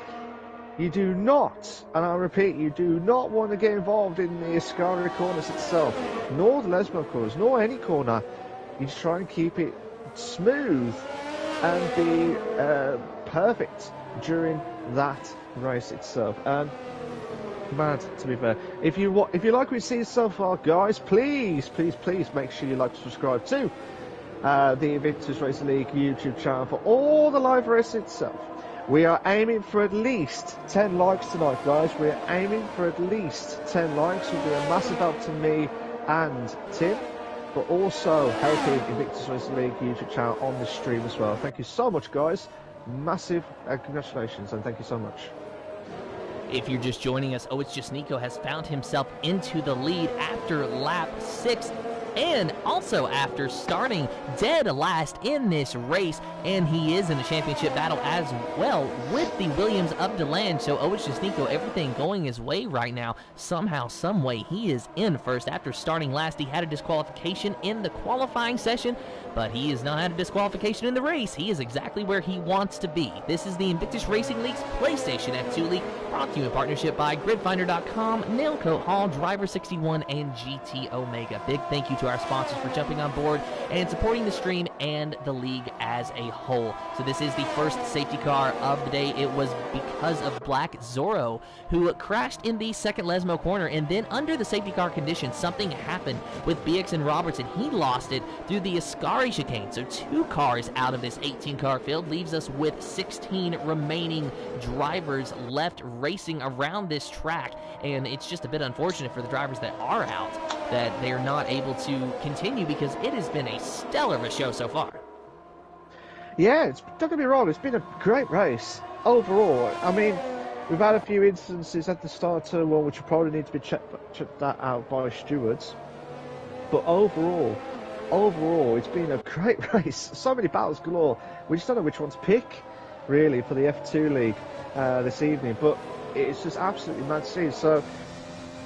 B: You do not, and I repeat, you do not want to get involved in the Ascari Corners itself, nor the Lesmo Corners, nor any corner. You just try and keep it smooth and be perfect during that race itself. And mad, to be fair. If you like what you see so far, guys, please make sure you like to subscribe to the Invictus Racing League YouTube channel for all the live racing itself. We are aiming for at least 10 likes tonight, guys. We are aiming for at least 10 likes. It will be a massive help to me and Tim, but also helping Invictus Racing League YouTube channel on this stream as well. Thank you so much, guys. Massive congratulations, and thank you so much.
A: If you're just joining us, It's Just Nico has found himself into the lead after lap 6, and also after starting dead last in this race, and he is in the championship battle as well with the Williams of DeLange. So It's Just Nico, everything going his way right now. Somehow, some way, he is in first. After starting last, he had a disqualification in the qualifying session, but he has not had a disqualification in the race. He is exactly where he wants to be. This is the Invictus Racing League's PlayStation F2 League, brought to you in partnership by GridFinder.com, Nailcoat Hall, Driver61, and GT Omega. Big thank you to our sponsors for jumping on board and supporting the stream and the league as a whole. So this is the first safety car of the day. It was because of Black Zoro, who crashed in the second Lesmo corner, and then under the safety car conditions, something happened with BXN Roberts, and he lost it through the Ascari chicane. So 2 cars out of this 18-car field leaves us with 16 remaining drivers left racing around this track, and it's just a bit unfortunate for the drivers that are out that they are not able to continue, because it has been a stellar of a show so far.
B: Yeah, don't get me wrong, it's been a great race overall. I mean, we've had a few instances at the start of turn 1 which will probably need to be checked that out by stewards, but overall it's been a great race. So many battles galore. We just don't know which one to pick really for the F2 League this evening, but it's just absolutely mad to see. So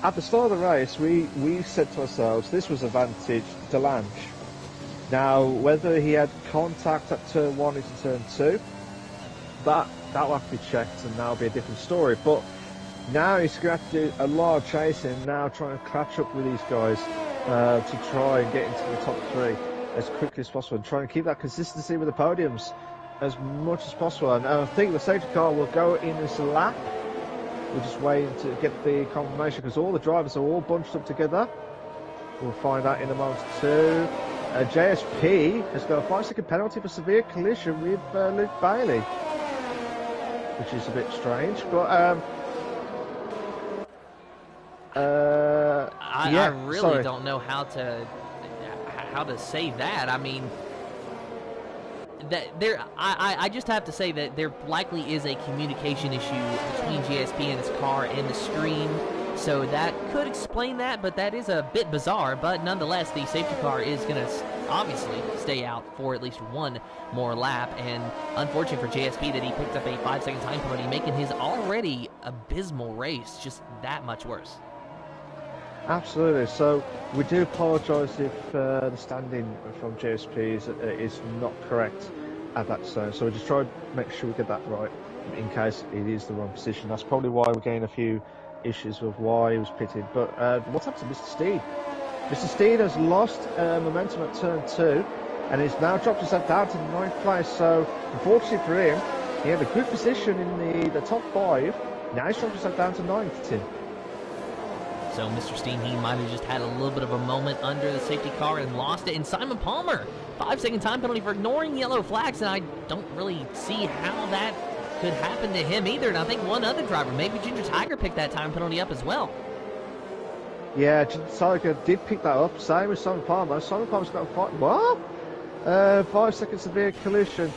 B: at the start of the race, we said to ourselves, this was advantage DeLange. Now, whether he had contact at turn 1 into turn 2, that will have to be checked, and that'll be a different story. But now he's going to have to do a lot of chasing, now trying to catch up with these guys to try and get into the top 3 as quickly as possible, and try and keep that consistency with the podiums as much as possible. And I think the safety car will go in this lap. We're just waiting to get the confirmation, because all the drivers are all bunched up together. We'll find out in a moment too. JSP has got a 5-second penalty for severe collision with Luke Bailey, which is a bit strange, but
A: I really don't know how to say that. I mean, I just have to say that there likely is a communication issue between GSP and his car and the screen, so that could explain that, but that is a bit bizarre. But nonetheless, the safety car is going to obviously stay out for at least one more lap, and unfortunate for JSP that he picked up a 5-second time penalty, making his already abysmal race just that much worse.
B: Absolutely. So we do apologise if the standing from JSP is not correct at that zone. So we just try to make sure we get that right in case it is the wrong position. That's probably why we're getting a few issues with why he was pitted. But what's happened to Mr. Steed? Mr. Steed has lost momentum at turn 2 and he's now dropped himself down to 9th place. So unfortunately for him, he had a good position in the top 5. Now he's dropped himself down to 9th, Tim.
A: So Mr. Steen, he might have just had a little bit of a moment under the safety car and lost it. And Simon Palmer, 5-second time penalty for ignoring yellow flags, and I don't really see how that could happen to him either. And I think one other driver, maybe Ginger Tiger, picked that time penalty up as well.
B: Yeah, Ginger Tiger did pick that up, same as Simon Palmer. Simon Palmer's got a 5-second severe collision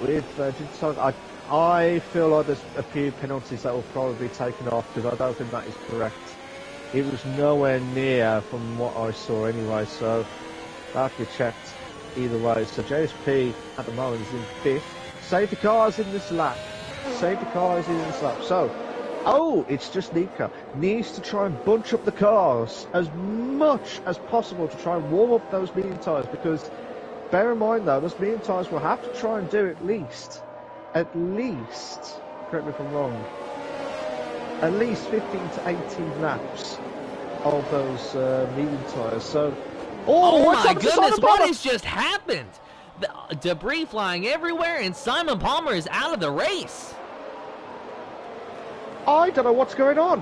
B: with Ginger Tiger. I feel like there's a few penalties that will probably be taken off because I don't think that is correct. It was nowhere near from what I saw anyway, so that have to be checked either way. So JSP at the moment is in 5th. Safety cars in this lap. Safety cars in this lap. So, it's just Nico. Needs to try and bunch up the cars as much as possible to try and warm up those medium tyres, because bear in mind though, those medium tyres will have to try and do at least, correct me if I'm wrong, at least 15 to 18 laps of those medium tyres. So,
A: oh my goodness, what has just happened? The debris flying everywhere, and Simon Palmer is out of the race.
B: I don't know what's going on.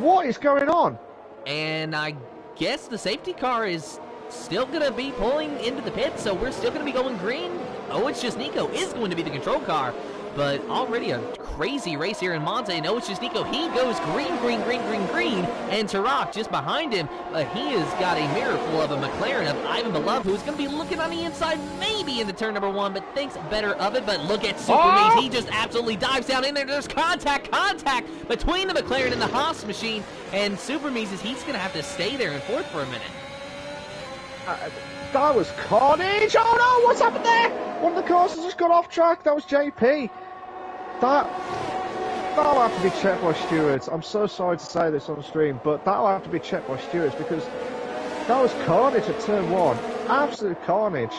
B: What is going on?
A: And I guess the safety car is still going to be pulling into the pit, so we're still going to be going green. Oh, it's just Nico is going to be the control car. But already a crazy race here in Monza, and it's just Nico. He goes green, and Tarak just behind him. He has got a mirror full of a McLaren of Ivan Beloved, who's going to be looking on the inside, maybe into turn number 1, but thinks better of it. But look at Super Mees. He just absolutely dives down in there. There's contact between the McLaren and the Haas machine, and Super Mees he's going to have to stay there in 4th for a minute.
B: That was carnage! Oh no, what's happened there? One of the cars has just got off track. That was JP. That'll have to be checked by stewards. I'm so sorry to say this on stream, but that'll have to be checked by stewards because that was carnage at turn 1. Absolute carnage.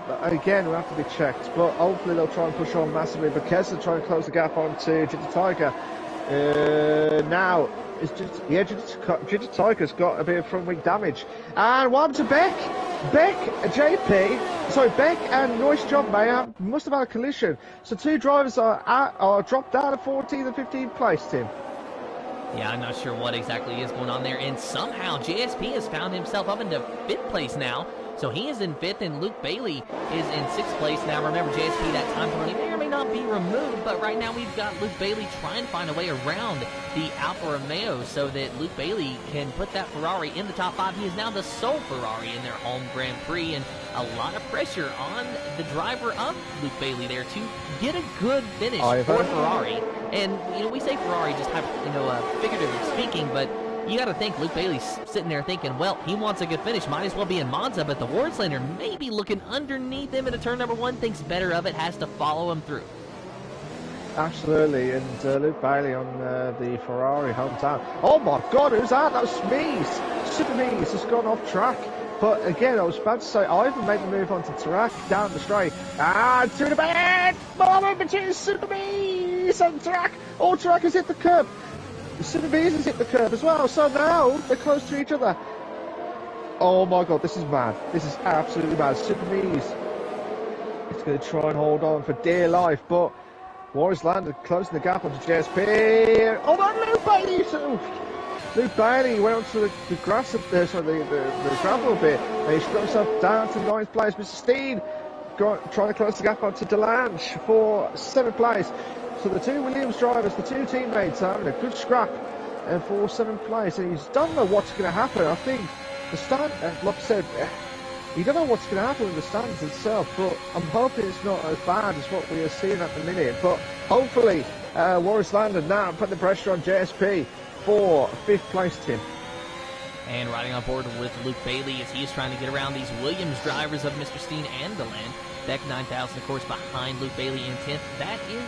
B: But again, will have to be checked, but hopefully they'll try and push on massively. But Kessler try and close the gap onto Ginger Tiger. Now, Ginger Tiger's got a bit of front wing damage. And what happened to Beck? Beck and Noyce John Mayer must have had a collision. So 2 drivers are dropped down to 14th and 15th place, Tim.
A: Yeah, I'm not sure what exactly is going on there. And somehow JSP has found himself up into 5th place now. So he is in 5th, and Luke Bailey is in 6th place. Now, remember, JSP, that time penalty may or may not be removed, but right now we've got Luke Bailey trying to find a way around the Alfa Romeo so that Luke Bailey can put that Ferrari in the top 5. He is now the sole Ferrari in their home Grand Prix, and a lot of pressure on the driver of Luke Bailey there to get a good finish for Ferrari. And, we say Ferrari just figuratively speaking, but you got to think Luke Bailey's sitting there thinking, well, he wants a good finish, might as well be in Monza, but the Wardslander may be looking underneath him into turn number 1, thinks better of it, has to follow him through.
B: Absolutely, and Luke Bailey on the Ferrari hometown. Oh my God, who's that? That was Smees. Super Mees has gone off track. But again, I was about to say, Ivan made the move onto Tarak down the straight. And to the bed! Moment between Super Mees and Tarak. Oh, Tarak has hit the curb. Super Mees has hit the curb as well. So now they're close to each other. Oh my God, this is mad. This is absolutely mad. Super Mees is going to try and hold on for dear life, but Warriors landed closing the gap onto JSP. Oh, that Luke Bailey! Luke Bailey went onto the grass, the gravel a bit, and he's got himself down to 9th place. Mr. Steen trying to close the gap onto DeLange for 7th place. So the two Williams drivers, the two teammates, are having a good scrap for 7th place, and he don't know what's going to happen. I think the stand, like I said, you don't know what's going to happen with the stands itself, but I'm hoping it's not as bad as what we are seeing at the minute. But hopefully, Warris Landon now putting the pressure on JSP for 5th place, Tim.
A: And riding on board with Luke Bailey as he is trying to get around these Williams drivers of Mr. Steen and DeLand. Beck 9,000, of course, behind Luke Bailey in 10th. That is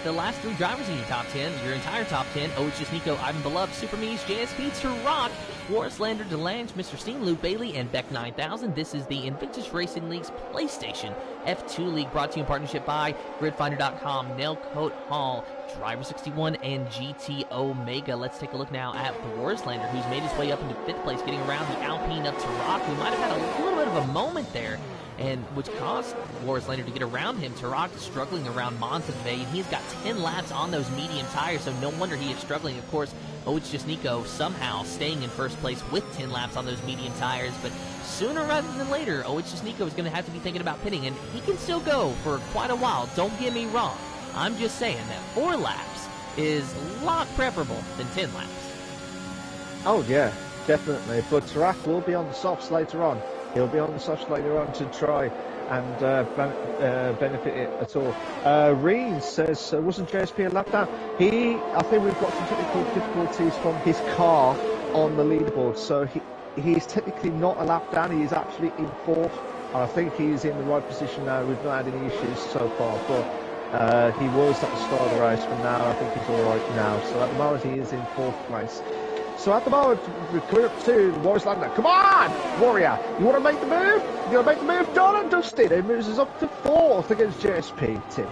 A: the last 3 drivers in your top 10, your entire top 10. Oh, it's just Nico, Ivan Beloved, Super Mies, JSP, Turok, Warris Lander, DeLange, Mr. Steen, Luke Bailey, and Beck 9,000. This is the Invictus Racing League's PlayStation F2 League, brought to you in partnership by GridFinder.com, Nailcoat Hall, Driver 61, and GT Omega. Let's take a look now at the Warris Lander, who's made his way up into 5th place, getting around the Alpine of Turok, who might have had a little bit of a moment there, and which caused Warris Lander to get around him. Turok is struggling around Monza today, and he's got 10 laps on those medium tires, so no wonder he is struggling. Of course, oh, it's just Nico somehow staying in 1st place with 10 laps on those medium tires, but sooner rather than later, oh, it's just Nico is going to have to be thinking about pitting, and he can still go for quite a while. Don't get me wrong. I'm just saying that 4 laps is a lot preferable than 10 laps.
B: Oh, yeah, definitely. But Turok will be on the softs later on. He'll be on the softs later on to try and benefit it at all. Reen says, wasn't JSP a lap down? I think we've got some technical difficulties from his car on the leaderboard, so he's technically not a lap down. He is actually in 4th. I think he's in the right position now. We've not had any issues so far, but he was at the start of the race, but now I think he's alright now. So at the moment he is in 4th place. So at the moment, we're coming up to Warris Lander. Come on, Warrior! You want to make the move? You want to make the move? Done and dusted. It moves us up to 4th against JSP, Tim.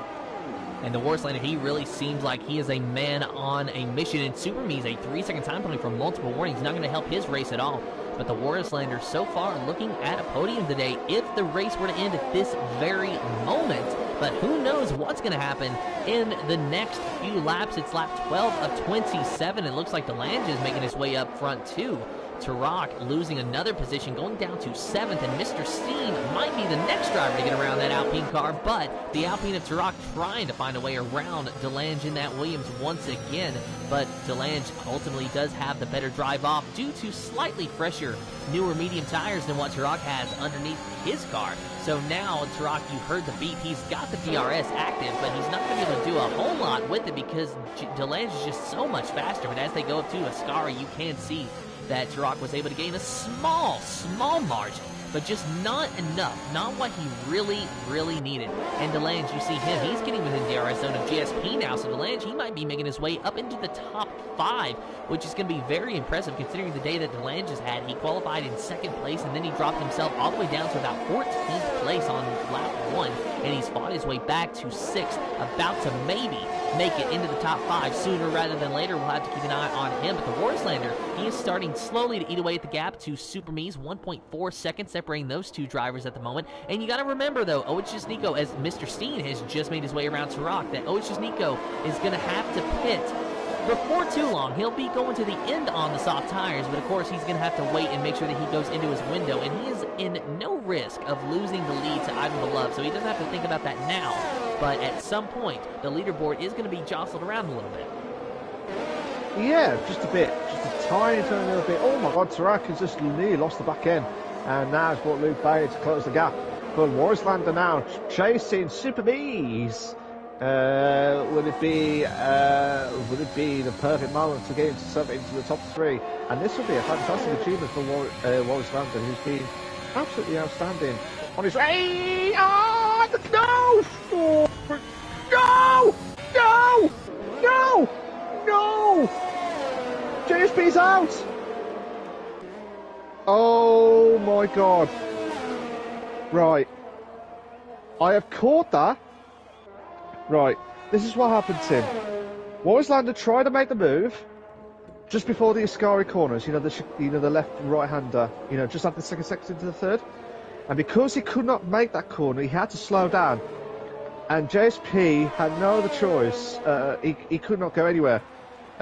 A: And the Warris Lander, he really seems like he is a man on a mission. And Super Mies, a 3-second time penalty from multiple warnings, not going to help his race at all. But the Warris Lander so far looking at a podium today if the race were to end at this very moment. But who knows what's going to happen in the next few laps. It's lap 12 of 27. It looks like DeLange is making his way up front too. Turok losing another position, going down to 7th, and Mr. Steen might be the next driver to get around that Alpine car, but the Alpine of Turok trying to find a way around DeLange in that Williams once again, but DeLange ultimately does have the better drive off due to slightly fresher, newer medium tires than what Turok has underneath his car. So now, Turok, you heard the beep, he's got the DRS active, but he's not going to be able to do a whole lot with it because DeLange is just so much faster, but as they go up to Ascari, you can see that Turok was able to gain a small margin, but just not enough, not what he really needed. And DeLange, you see him, he's getting within the DRS zone of GSP now, so DeLange, he might be making his way up into the top 5, which is going to be very impressive considering the day that DeLange has had. He qualified in 2nd place, and then he dropped himself all the way down to about 14th place on lap 1, and he's fought his way back to 6th, about to maybe make it into the top 5 sooner rather than later. We'll have to keep an eye on him, but the Warris Lander, he is starting slowly to eat away at the gap to Super Mies, 1.4 seconds separating those two drivers at the moment. And you got to remember though, Oh, it's just Nico, as Mr. Steen has just made his way around Turok, that Oh, it's just Nico is going to have to pit before too long. He'll be going to the end on the soft tires, but of course he's going to have to wait and make sure that he goes into his window, and he is in no risk of losing the lead to Ivan Beloved, so he doesn't have to think about that now, but at some point the leaderboard is going to be jostled around a little bit.
B: Yeah, just a bit, just a tiny little bit. Oh my god, Turok has just nearly lost the back end, and now it's brought Luke Bailey to close the gap. But Warris Lander now chasing Super Mies. Would it be the perfect moment to get into the top 3? And this would be a fantastic achievement for Warris Lander, who's been absolutely outstanding on his race. Oh, no! No! No! No! No! JSP's out! Oh my god. Right. I have caught that. Right. This is what happened, Tim. Warris Lander tried to make the move just before the Ascari corners, the left right-hander, just after the second into the third. And because he could not make that corner, he had to slow down. And JSP had no other choice. He could not go anywhere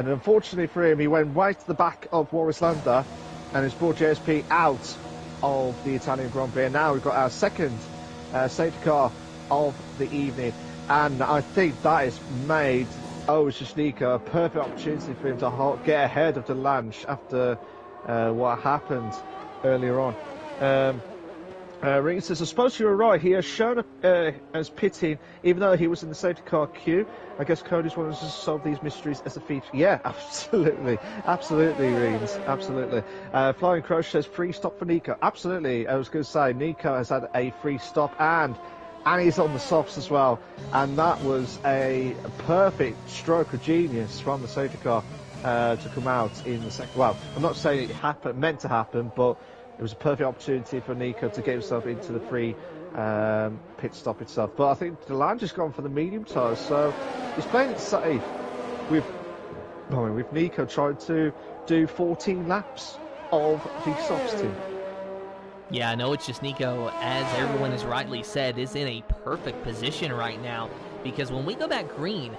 B: And unfortunately for him, he went right to the back of Warris Lander and has brought JSP out of the Italian Grand Prix. And now we've got our second safety car of the evening. And I think that has made Nico a perfect opportunity for him to get ahead of Delange after what happened earlier on. Ring says, I suppose you were right. He has shown as pitting, even though he was in the safety car queue. I guess Cody's wanted to solve these mysteries as a feature. Yeah, absolutely. Absolutely, Reams. Absolutely. Flying Crush says, free stop for Nico. Absolutely. I was going to say, Nico has had a free stop and he's on the softs as well. And that was a perfect stroke of genius from the safety car to come out in the second. Well, I'm not saying it meant to happen, but it was a perfect opportunity for Nico to get himself into the free pit stop itself. But I think Delange has gone for the medium tyres, so he's playing it safe with Nico trying to do 14 laps of the softs team.
A: Yeah, I know it's just Nico, as everyone has rightly said, is in a perfect position right now, because when we go back green,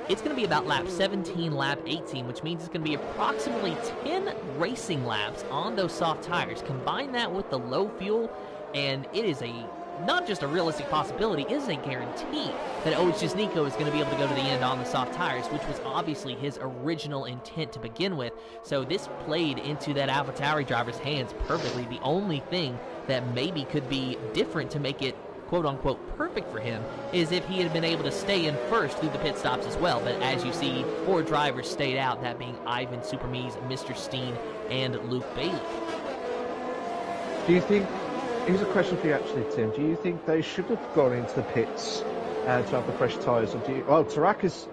A: it's going to be about lap 17, lap 18, which means it's going to be approximately 10 racing laps on those soft tires. Combine that with the low fuel, and it is not just a realistic possibility, it is a guarantee that It's Just Nico is going to be able to go to the end on the soft tires, which was obviously his original intent to begin with. So this played into that AlphaTauri driver's hands perfectly. The only thing that maybe could be different to make it quote-unquote perfect for him is if he had been able to stay in first through the pit stops as well. But as you see, 4 drivers stayed out, that being Ivan Supermees, Mr. Steen, and Luke Bailey.
B: Do you think, here's a question for you actually, Tim, do you think they should have gone into the pits to have the fresh tyres? Well, Tarak is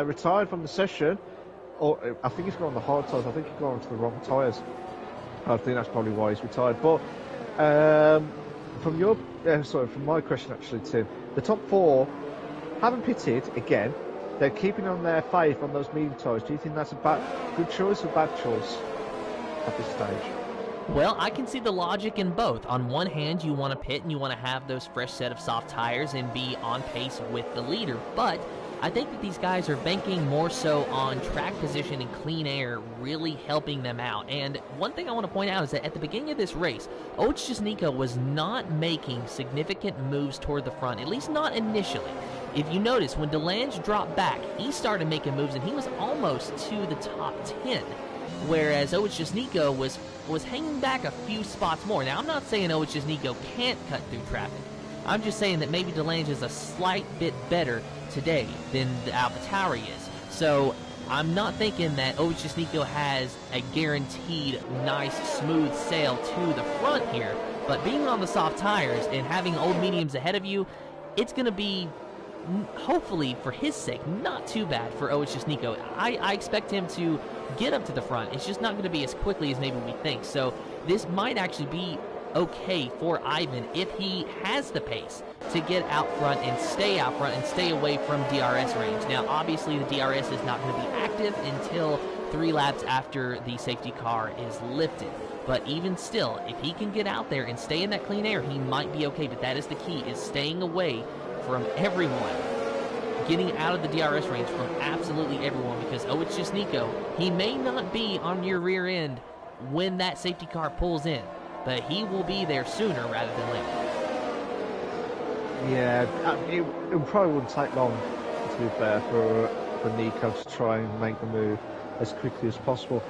B: retired from the session, or I think he's gone on the hard tyres. I think he's gone onto the wrong tyres. I think that's probably why he's retired. But from my question actually, Tim, the top 4 haven't pitted again. They're keeping on their faith on those medium tyres. Do you think that's a good choice or bad choice at this stage?
A: Well, I can see the logic in both. On one hand, you want to pit and you want to have those fresh set of soft tires and be on pace with the leader. But I think that these guys are banking more so on track position and clean air really helping them out. And one thing I want to point out is that at the beginning of this race, It's Just Nico was not making significant moves toward the front, at least not initially. If you notice, when Delange dropped back, he started making moves and he was almost to the top 10. Whereas It's Just Nico was hanging back a few spots more. Now, I'm not saying It's Just Nico can't cut through traffic. I'm just saying that maybe Delange is a slight bit better today than the AlphaTauri is. So I'm not thinking that It's Just Nico has a guaranteed nice smooth sail to the front here, but being on the soft tires and having old mediums ahead of you, it's going to be, hopefully for his sake, not too bad for It's Just Nico. I expect him to get up to the front. It's just not going to be as quickly as maybe we think. So this might actually be okay for Ivan if he has the pace to get out front and stay away from DRS range. Now, obviously, the DRS is not going to be active until 3 laps after the safety car is lifted. But even still, if he can get out there and stay in that clean air, he might be okay. But that is the key, is staying away from everyone, getting out of the DRS range from absolutely everyone, because It's Just Nico, he may not be on your rear end when that safety car pulls in, but he will be there sooner rather than later.
B: Yeah, it probably wouldn't take long, to be fair, for Nico to try and make the move as quickly as possible.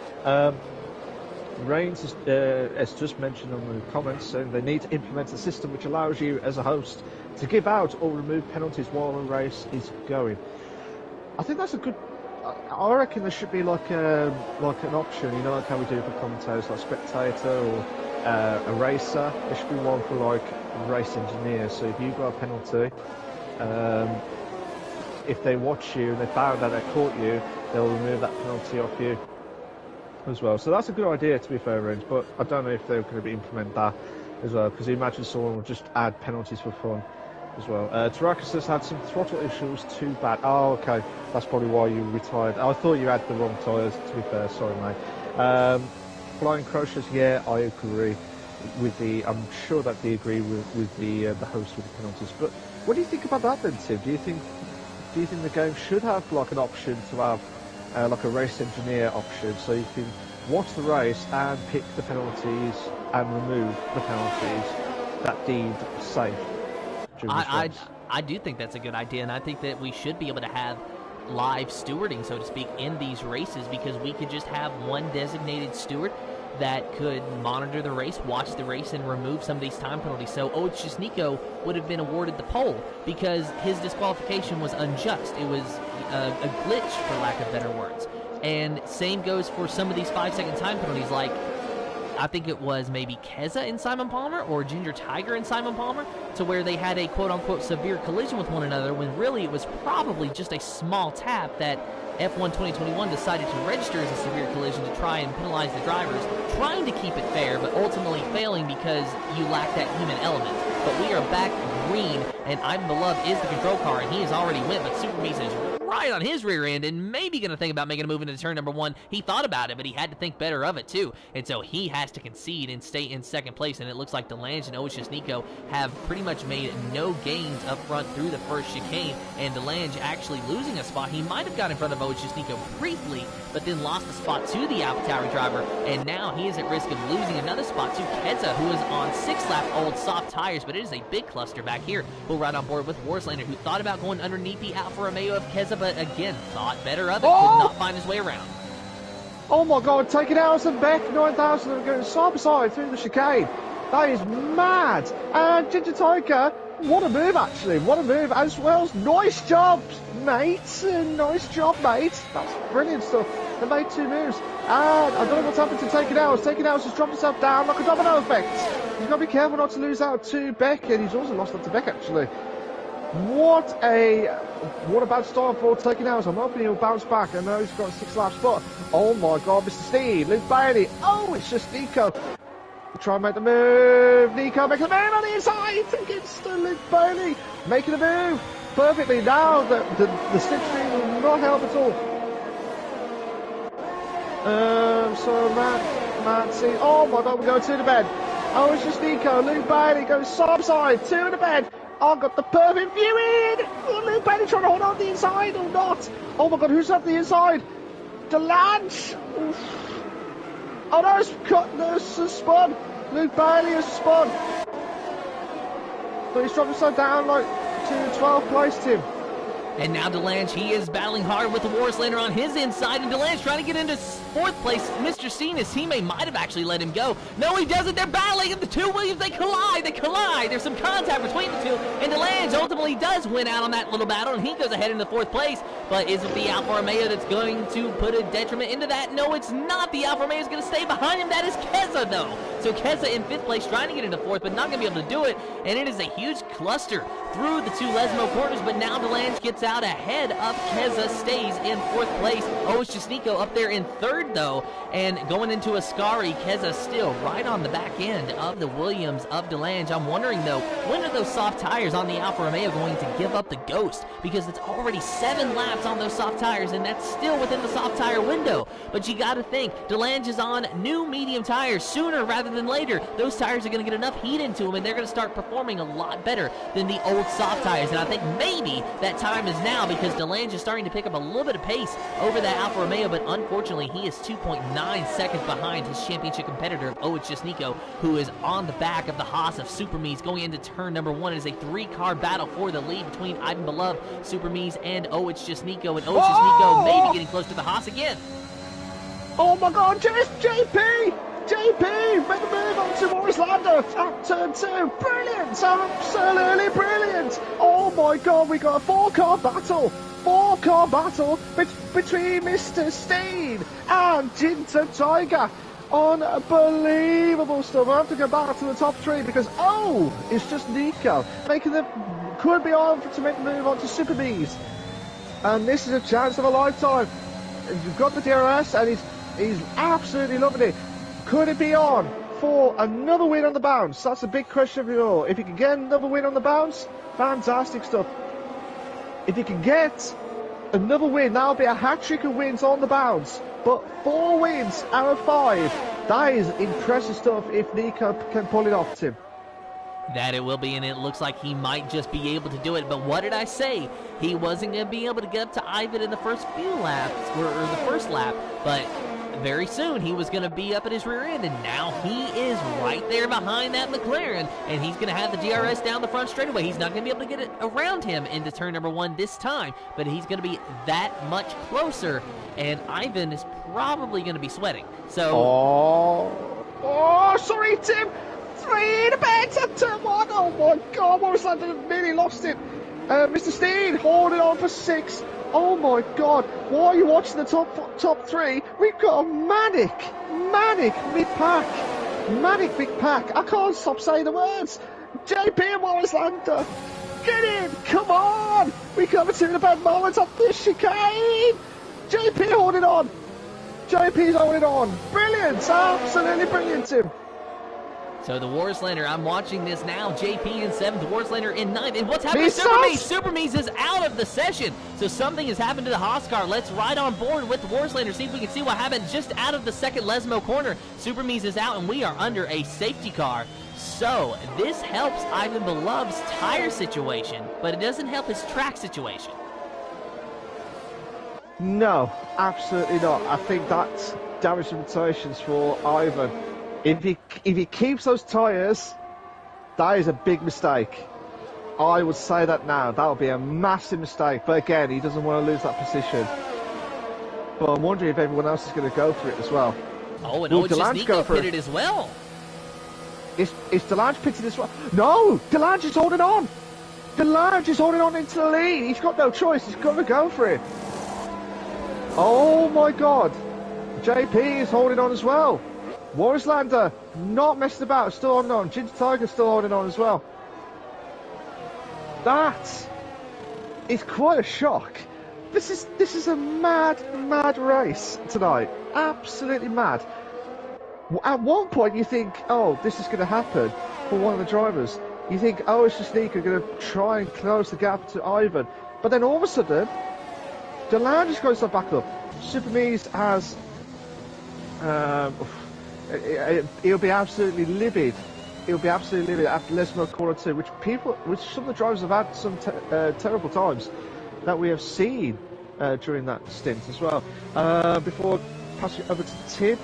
B: Reigns has just mentioned on the comments saying they need to implement a system which allows you as a host to give out or remove penalties while the race is going. I think that's a good. I reckon there should be like an option, like how we do for commentators, like spectator or a racer. There should be one for like race engineer. So if you got a penalty, if they watch you and they found out they caught you, they'll remove that penalty off you as well. So that's a good idea, to be fair, Rins, but I don't know if they're going to implement that as well, because you imagine someone will just add penalties for fun as well. Tarakas has had some throttle issues, too bad. Oh, okay, that's probably why you retired. I thought you had the wrong tyres, to be fair, sorry mate. Flying Crochets, yeah, I agree with I'm sure that they agree with the host with the penalties, but what do you think about that then, Tim? Do you think the game should have like an option to have like a race engineer option, so you can watch the race and pick the penalties and remove the penalties that deemed safe during this race.
A: I do think that's a good idea, and I think that we should be able to have live stewarding, so to speak, in these races, because we could just have one designated steward that could monitor the race, watch the race, and remove some of these time penalties. So It's Just Nico would have been awarded the pole because his disqualification was unjust. It was a glitch, for lack of better words. And same goes for some of these 5-second time penalties, like I think it was maybe Keza and Simon Palmer or Ginger Tiger and Simon Palmer, to where they had a quote-unquote severe collision with one another when really it was probably just a small tap that F1 2021 decided to register as a severe collision to try and penalize the drivers, trying to keep it fair, but ultimately failing because you lack that human element. But we are back green, and I'm Beloved is the control car, and he has already went, but Super Meese is right on his rear end and maybe going to think about making a move into turn number 1. He thought about it, but he had to think better of it too, and so he has to concede and stay in second place. And it looks like DeLange and It's Just Nico have pretty much made no gains up front through the first chicane, and DeLange actually losing a spot. He might have got in front of It's Just Nico briefly, but then lost the spot to the AlphaTauri driver, and now he is at risk of losing another spot to Keza, who is on 6-lap old soft tires, but it is a big cluster back here. We'll ride on board with Warslander, who thought about going underneath the Alfa Romeo of Keza, but again, thought better of it, could not find his way around.
B: Oh my god, taking Alison Beck, 9,000 and going side by side through the chicane. That is mad. And Ginger Tiger, what a move actually, what a move as well. Nice job, mate. Nice job, mate. That's brilliant stuff. They made 2 moves. And I don't know what's happened to Taking Hours. Taking Hours has dropped himself down like a domino effect. He's got to be careful not to lose out to Beck, and he's also lost out to Beck actually. What a bad start for Taking Hours. I'm hoping he'll bounce back. I know he's got a 6-lap spot. Oh my god, Mr. Steve, Luke Bailey. Oh, it's just Nico. Try and make the move. Nico making the move on the inside against Luke Bailey. Making the move perfectly. Now the slipstream will not help at all. So Matt, see. Oh my god, we're going 2 to bed. Oh, it's just Nico. Luke Bailey goes side by side, 2 in the bed. Oh, got the perfect view in. Oh, Luke Bailey trying to hold on the inside or not. Oh my god, who's at the inside? DeLange. Oh no, it's spun. Luke Bailey has spun. But he's dropped himself down like to 12th place, Tim.
A: And now DeLange, he is battling hard with the Warslander on his inside, and DeLange trying to get into 4th place. Mr. Steen, his teammate, might have actually let him go. No, he doesn't. They're battling, and the 2 Williams, they collide. There's some contact between the 2, and DeLange ultimately does win out on that little battle, and he goes ahead into 4th place. But is it the Alfa Romeo that's going to put a detriment into that? No, it's not. The Alfa Romeo is going to stay behind him. That is Keza, though. So Keza in 5th place, trying to get into 4th, but not going to be able to do it, and it is a huge cluster through the 2 Lesmo corners, but now DeLange gets out ahead of Keza, stays in 4th place. It's just Nico up there in 3rd, though, and going into Ascari, Keza still right on the back end of the Williams of DeLange. I'm wondering, though, when are those soft tires on the Alfa Romeo going to give up the ghost? Because it's already 7 laps on those soft tires, and that's still within the soft tire window. But you got to think, DeLange is on new medium tires sooner rather than later. Those tires are going to get enough heat into them, and they're going to start performing a lot better than the old soft tires. And I think maybe that time is now, because DeLange is starting to pick up a little bit of pace over that Alfa Romeo, but unfortunately he is 2.9 seconds behind his championship competitor, It's Just Nico, who is on the back of the Haas of Super Meese going into turn number 1. It is a 3-car battle for the lead between Ivan Beloved, Super Meese, and It's Just Nico, and It's Just Nico may be getting close to the Haas again.
B: Oh my god, just JP made the move on to Warslander at turn 2. Brilliant, absolutely brilliant. Oh my god, we got a 4-car battle between Mr. Steen and Ginger Tiger. Unbelievable stuff. I have to go back to the top 3 because it's just Nico could be on to make the move on to Super Meese, and this is a chance of a lifetime. You've got the DRS, and he's absolutely loving it. Could it be on for another win on the bounce? That's a big question for you all. If you can get another win on the bounce, fantastic stuff. If you can get another win, that'll be a hat-trick of wins on the bounce. But 4 wins out of 5, that is impressive stuff if Nico can pull it off, Tim.
A: That it will be, and it looks like he might just be able to do it. But what did I say? He wasn't going to be able to get up to Ivan in the first few laps, or the first lap, but very soon he was going to be up at his rear end, and now he is right there behind that McLaren, and he's going to have the DRS down the front straightaway. He's not going to be able to get it around him into turn number 1 this time, but he's going to be that much closer, and Ivan is probably going to be sweating. So,
B: oh, sorry, Tim. 3 in a bit to turn 1. Oh my God, what was that? Nearly lost it. Mr. Steen holding on for 6. Oh my God, why are you watching the top 3? We've got a manic big pack. I can't stop saying the words. JP and Morrislander, get in, come on. We come to the bad moments of this chicane. JP holding on. JP's holding on. Brilliant, absolutely brilliant, Tim.
A: So the Warslander, I'm watching this now. JP in 7th, Warslander in 9th. And what's happening to Supermees? Supermees is out of the session. So something has happened to the Haas car. Let's ride on board with the Warslander, see if we can see what happened just out of the second Lesmo corner. Supermees is out, and we are under a safety car. So this helps Ivan Beloved's tire situation, but it doesn't help his track situation.
B: No, absolutely not. I think that's damage limitations for Ivan. If he keeps those tyres, that is a big mistake. I would say that now. That would be a massive mistake. But again, he doesn't want to lose that position. But I'm wondering if everyone else is going to go for it as well.
A: Oh, and it's just Nico pitted as well.
B: Is Delange pitted as well? No! Delange is holding on! Delange is holding on into the lead. He's got no choice. He's got to go for it. Oh my God. JP is holding on as well. Warslander, not messing about, still holding on. Ginger Tiger still holding on as well. That is quite a shock. This is a mad race tonight. Absolutely mad. At one point you think, oh, this is going to happen for one of the drivers. You think, oh, it's just Nico going to try and close the gap to Ivan. But then all of a sudden, Delange is going to start back up. Supermees has... he'll be absolutely livid. He'll be absolutely livid after Lesmo corner 2, which some of the drivers have had some terrible times that we have seen during that stint as well. Before passing over to Tim,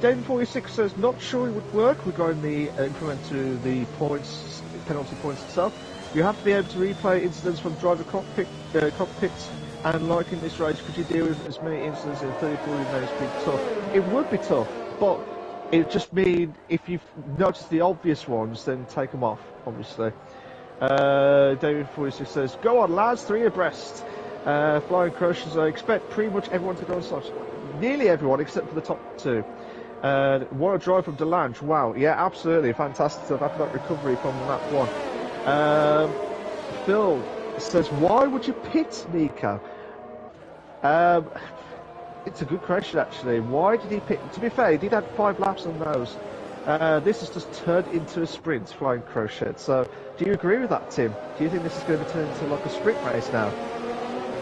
B: David46 says not sure it would work regarding the increment to the points, penalty points itself. You have to be able to replay incidents from driver cockpits. And like in this race, could you deal with as many incidents in 30-40 minutes? Be tough. It would be tough, but it would just mean if you've noticed the obvious ones, then take them off, obviously. David46 says, go on lads, 3 abreast. Flying crushes, I expect pretty much everyone to go on side. Nearly everyone except for the top 2. What a drive from Delange. Wow, yeah, absolutely. Fantastic stuff after that recovery from that one. Phil says, why would you pit Nico? It's a good question, actually. Why did he pit? To be fair, he did have 5 laps on those. This has just turned into a sprint, Flying Crochet. So, do you agree with that, Tim? Do you think this is going to turn into like a sprint race now?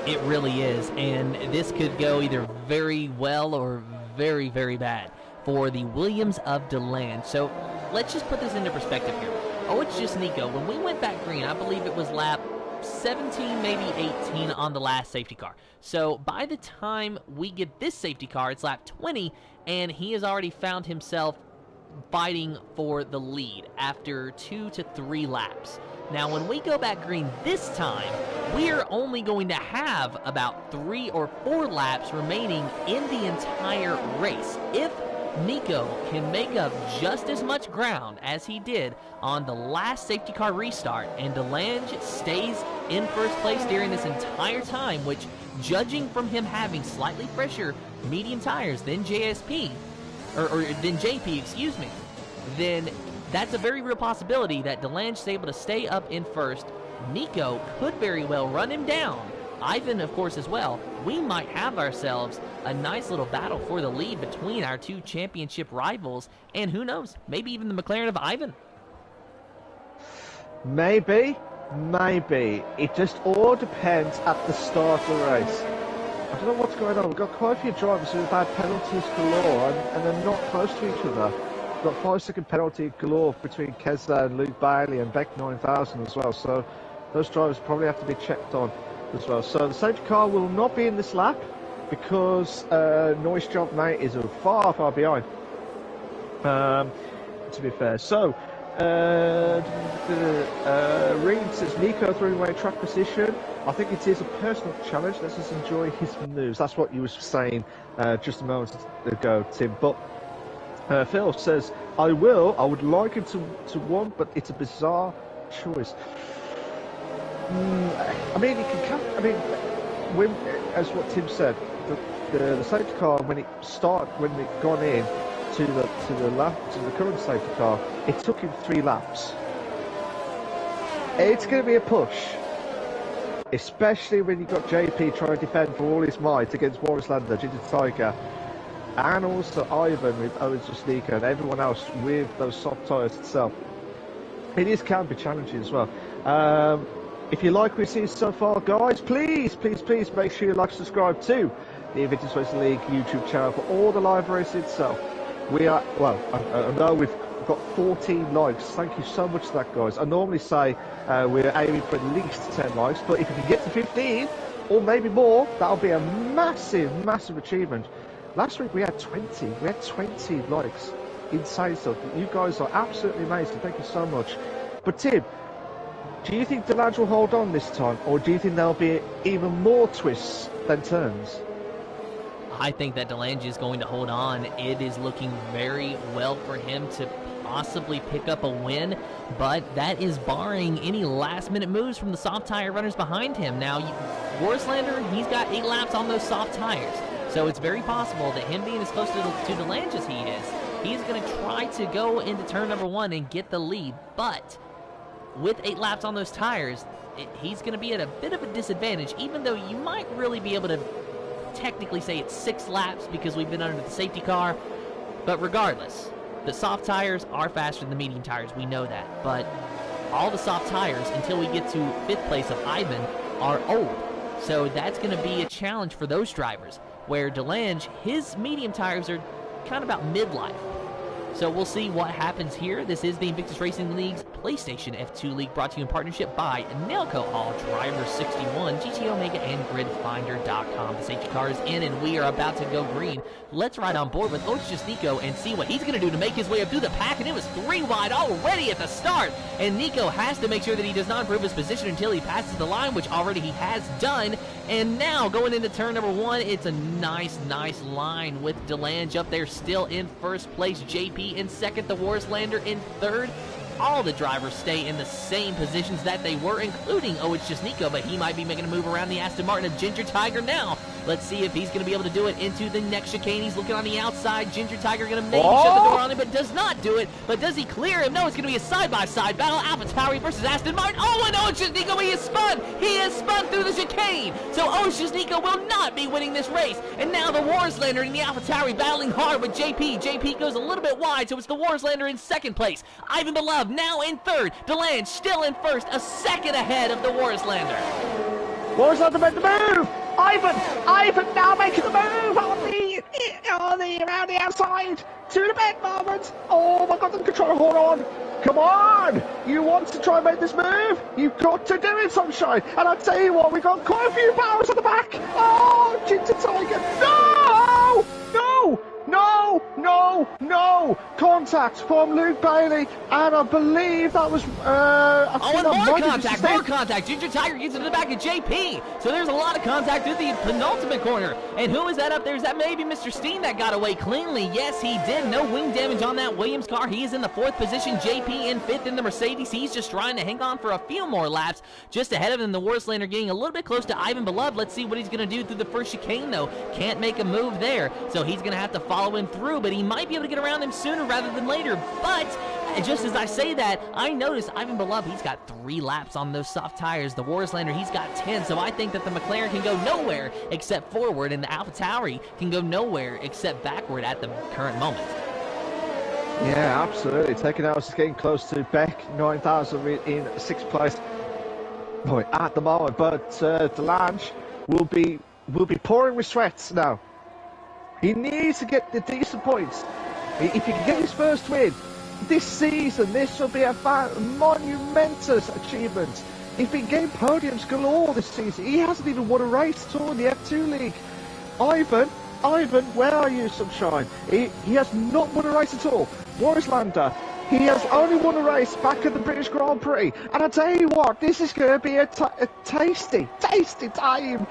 A: It really is, and this could go either very well or very, very bad for the Williams of Delange. So, let's just put this into perspective here. Oh, it's just Nico. When we went back green, I believe it was lap 17, maybe 18 on the last safety car. So by the time we get this safety car, it's lap 20, and he has already found himself fighting for the lead after 2 to 3 laps. Now, when we go back green this time, we're only going to have about 3 or 4 laps remaining in the entire race. If Nico can make up just as much ground as he did on the last safety car restart, and Delange stays in first place during this entire time, which, judging from him having slightly fresher medium tires than JSP, or than JP, excuse me, then that's a very real possibility that Delange is able to stay up in first. Nico could very well run him down. Ivan, of course, as well. We might have ourselves a nice little battle for the lead between our 2 championship rivals, and who knows, maybe even the McLaren of Ivan.
B: Maybe. It just all depends at the start of the race. I don't know what's going on. We've got quite a few drivers who have had penalties galore, and they're not close to each other. got 5-second penalty galore between Keza and Luke Bailey and Beck 9000 as well. So those drivers probably have to be checked on as well. So the safety car will not be in this lap because Noise Job Mate is far, far behind. To be fair. So Reed says Nico throwing away track position. I think it is a personal challenge. Let's just enjoy his moves. That's what you were saying just a moment ago, Tim. But Phil says, I would like him to win, but it's a bizarre choice. I mean, you can count. I mean, when, as what Tim said, the safety car when it gone in to the current safety car, it took him 3 laps. It's going to be a push, especially when you've got JP trying to defend for all his might against Warislander, Ginger Tiger, and also Ivan with Nico and everyone else with those soft tyres itself. It can be challenging as well. If you like what you see so far, guys, please make sure you like and subscribe to the Invictus Racing League YouTube channel for all the live races itself. We are, well, I know we've got 14 likes. Thank you so much for that, guys. I normally say we're aiming for at least 10 likes, but if we can get to 15 or maybe more, that'll be a massive achievement. Last week we had 20. We had 20 likes. Insane stuff. You guys are absolutely amazing. Thank you so much. But Tim, do you think DeLange will hold on this time, or do you think there'll be even more twists than turns?
A: I think that DeLange is going to hold on. It is looking very well for him to possibly pick up a win, but that is barring any last-minute moves from the soft tire runners behind him. Now, Warislander, he's got 8 laps on those soft tires, so it's very possible that him being as close to DeLange as he is, he's going to try to go into turn number 1 and get the lead, but with 8 laps on those tires, he's going to be at a bit of a disadvantage, even though you might really be able to technically say it's 6 laps because we've been under the safety car. But regardless, the soft tires are faster than the medium tires. We know that. But all the soft tires, until we get to 5th place of Ivan, are old. So that's going to be a challenge for those drivers. Where DeLange, his medium tires are kind of about midlife. So we'll see what happens here. This is the Invictus Racing League's PlayStation F2 League, brought to you in partnership by Nailco Hall, Driver 61, GT Omega, and GridFinder.com. The safety car is in, and we are about to go green. Let's ride on board with Nico and see what he's going to do to make his way up through the pack, and it was 3 wide already at the start. And Nico has to make sure that he does not improve his position until he passes the line, which already he has done. And now, going into turn number 1, it's a nice line with DeLange up there still in 1st place, JP in 2nd, the Warislander in 3rd. All the drivers stay in the same positions that they were, including Nico, but he might be making a move around the Aston Martin of Ginger Tiger now. Let's see if he's going to be able to do it into the next chicane. He's looking on the outside. Ginger Tiger going to maybe shut the door on him, but does not do it. But does he clear him? No, it's going to be a side-by-side battle. AlphaTauri versus Aston Martin. Oh, and Nico, he is spun. He is spun through the chicane. So Nico will not be winning this race. And now the Warislander and the AlphaTauri battling hard with JP. JP goes a little bit wide, so it's the Warislander in 2nd place. Ivan Beloved now in 3rd. DeLange still in 1st, a 2nd ahead of the Warislander.
B: Warislander made the move. Ivan now making the move around the outside to the bend moment. Oh my God, the controller, hold on. Come on! You want to try and make this move? You've got to do it, Sunshine. And I'll tell you what, we've got quite a few powers at the back. Oh, Ginger Tiger. No! No! No! No! No! Contact from Luke Bailey, and I believe that was.
A: More contact! Ginger Tiger gets into the back of JP. So there's a lot of contact through the penultimate corner. And who is that up there? Is that maybe Mr. Steen that got away cleanly? Yes, he did. No wing damage on that Williams car. He is in the 4th position. JP in 5th in the Mercedes. He's just trying to hang on for a few more laps. Just ahead of him, the Warislander getting a little bit close to Ivan Beloved. Let's see what he's going to do through the first chicane, though. Can't make a move there. So he's going to have to follow him through, but he might be able to get around him sooner rather than later. But just as I say that, I notice Ivan Beloved, he's got 3 laps on those soft tires. The Warislander, he's got 10, so I think that the McLaren can go nowhere except forward, and the AlphaTauri can go nowhere except backward at the current moment.
B: Yeah, absolutely. Taking out, is getting close to Beck 9000 in 6th place at the moment, but DeLange will be pouring with sweat now. He needs to get the decent points If he can get his first win this season, this will be a monumentous achievement. He's been getting podiums galore this season. He hasn't even won a race at all in the F2 League. Ivan, where are you, sunshine? He has not won a race at all. Warislander, he has only won a race back at the British Grand Prix. And I tell you what, this is going to be a tasty time.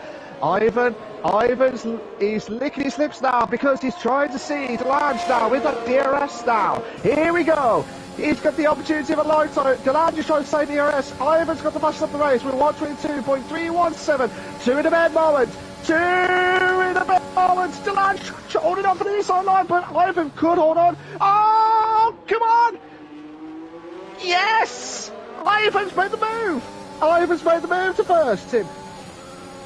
B: He's licking his lips now because he's trying to see DeLange now with that DRS now. Here we go. He's got the opportunity of a lifetime. DeLange is trying to save the DRS. Ivan's got the fastest of the race with 122.317. 2 in the bed moment. DeLange holding on for the inside line, but Ivan could hold on. Oh, come on. Yes. Ivan's made the move. To first, Tim.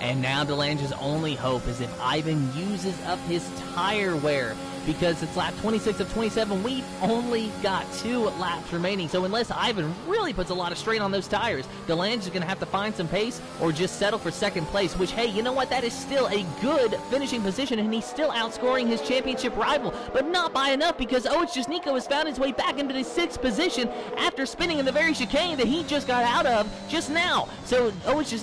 A: And now DeLange's only hope is if Ivan uses up his tire wear, because it's lap 26 of 27. We've only got 2 laps remaining. So unless Ivan really puts a lot of strain on those tires, DeLange is going to have to find some pace or just settle for second place, which, hey, you know what? That is still a good finishing position, and he's still outscoring his championship rival, but not by enough, because Nico has found his way back into the 6th position after spinning in the very chicane that he just got out of just now. So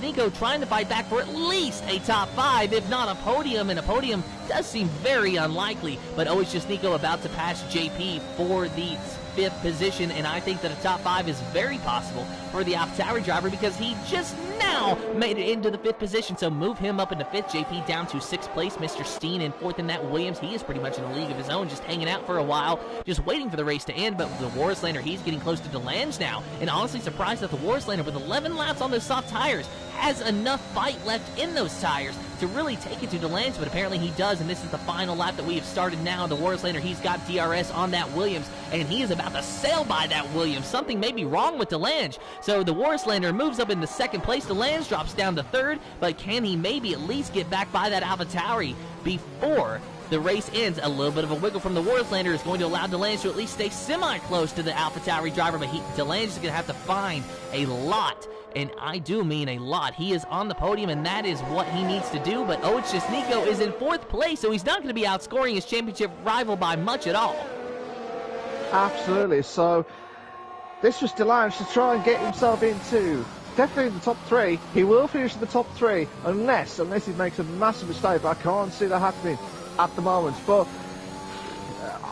A: Nico trying to fight back for at least a top 5, if not a podium, and a podium does seem very unlikely, but Nico about to pass JP for the 5th position, and I think that a top 5 is very possible for the AlphaTauri driver because he just now made it into the 5th position. So move him up into 5th, JP down to 6th place, Mr. Steen in 4th, and Nat Williams, he is pretty much in a league of his own, just hanging out for a while, just waiting for the race to end. But the Warislander, he's getting close to DeLange now, and honestly surprised that the Warislander, with 11 laps on those soft tires, has enough fight left in those tires to really take it to DeLange, but apparently he does, and this is the final lap that we have started now. The Warislander, he's got DRS on that Williams, and he is about to sail by that Williams. Something may be wrong with DeLange. So the Warislander moves up into 2nd place. DeLange drops down to 3rd, but can he maybe at least get back by that AlphaTauri before the race ends? A little bit of a wiggle from the Warislander is going to allow DeLange to at least stay semi-close to the AlphaTauri driver, but DeLange is going to have to find a lot, and I do mean a lot. He is on the podium, and that is what he needs to do, but Nico is in 4th place, so he's not going to be outscoring his championship rival by much at all.
B: Absolutely. So this was DeLange to try and get himself into definitely in the top 3. He will finish in the top 3 unless he makes a massive mistake, but I can't see that happening at the moment. But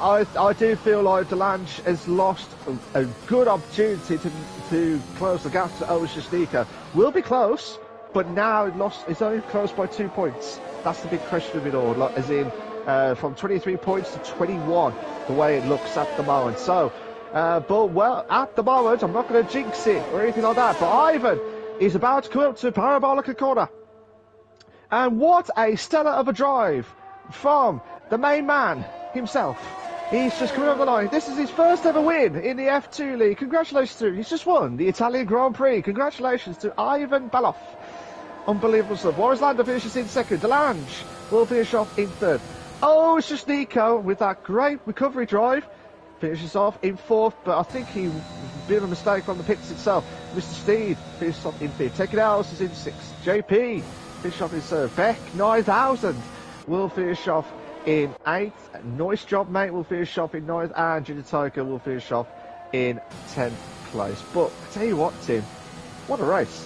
B: I do feel like DeLange has lost a good opportunity to close the gap to Nico. Will be close, but now it's only close by 2 points. That's the big question of it all, as in from 23 points to 21, the way it looks at the moment. So, but at the moment, I'm not going to jinx it or anything like that, but Ivan is about to come up to Parabolica Corner. And what a stellar of a drive from the main man himself. He's just coming over the line. This is his first ever win in the F2 League. Congratulations to him. He's just won the Italian Grand Prix. Congratulations to Ivan Baloff. Unbelievable stuff. Warislander finishes in 2nd. DeLange will finish off in 3rd. It's just Nico with that great recovery drive. Finishes off in 4th, but I think he did a mistake from the pits itself. Mr. Steed finishes off in 5th. Taking Alice is in 6th. JP finishes off in 3rd. Beck 9000 will finish off in 8th. Nice job, mate, will finish off in 9th, and Junior Tiger will finish off in 10th place. But I tell you what, Tim, what a race.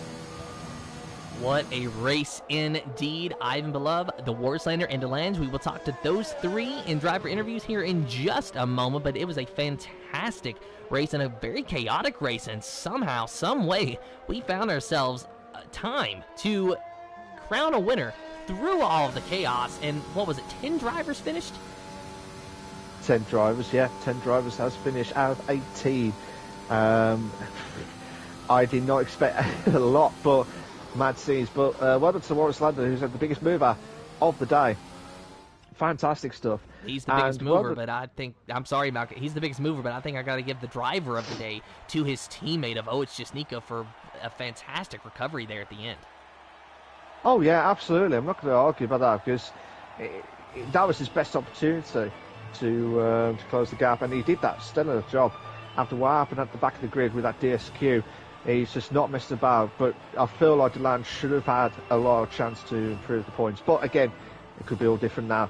A: What a race indeed. Ivan Beloved, the Warislander, and DeLange. We will talk to those 3 in driver interviews here in just a moment, but it was a fantastic race and a very chaotic race, and somehow, some way, we found ourselves time to crown a winner through all of the chaos. And what was it, 10 drivers finished?
B: 10 drivers, yeah, 10 drivers has finished out of 18. I did not expect a lot, but mad scenes. But well done to Warislander, who's had the biggest mover of the day. Fantastic stuff.
A: He's the biggest mover, but I think, I'm sorry, Malcolm, he's the biggest mover, but I think I got to give the driver of the day to his teammate of Nico for a fantastic recovery there at the end.
B: Oh yeah, absolutely. I'm not going to argue about that, because that was his best opportunity to close the gap, and he did that stellar job. After what happened at the back of the grid with that DSQ, he's just not messed about. But I feel like DeLange should have had a lot of chance to improve the points. But again, it could be all different now.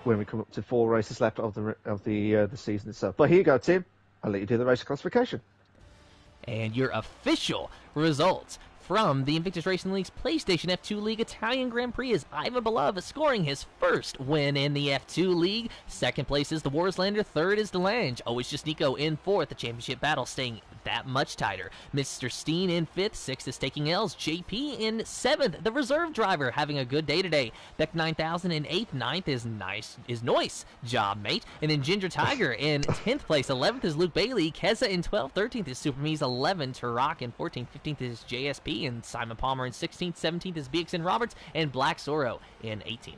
B: when we come up to 4 races left of the season itself. But here you go, Tim. I'll let you do the race classification.
A: And your official results from the Invictus Racing League's PlayStation F2 League Italian Grand Prix is Ivan Belov scoring his first win in the F2 League. Second place is the Warslander. Third is DeLange. Always just Nico in fourth. The championship battle staying that much tighter. Mr. Steen in fifth. Sixth is taking L's. JP in seventh. The reserve driver having a good day today. Beck 9000 in eighth. Ninth is Noise. Job, mate. And then Ginger Tiger in 10th place. 11th is Luke Bailey. Keza in 12th. 13th is Super Me's 11. Turok in 14th. 15th is JSP. And Simon Palmer in 16th. 17th is BXN Roberts. And Black Soro in 18th.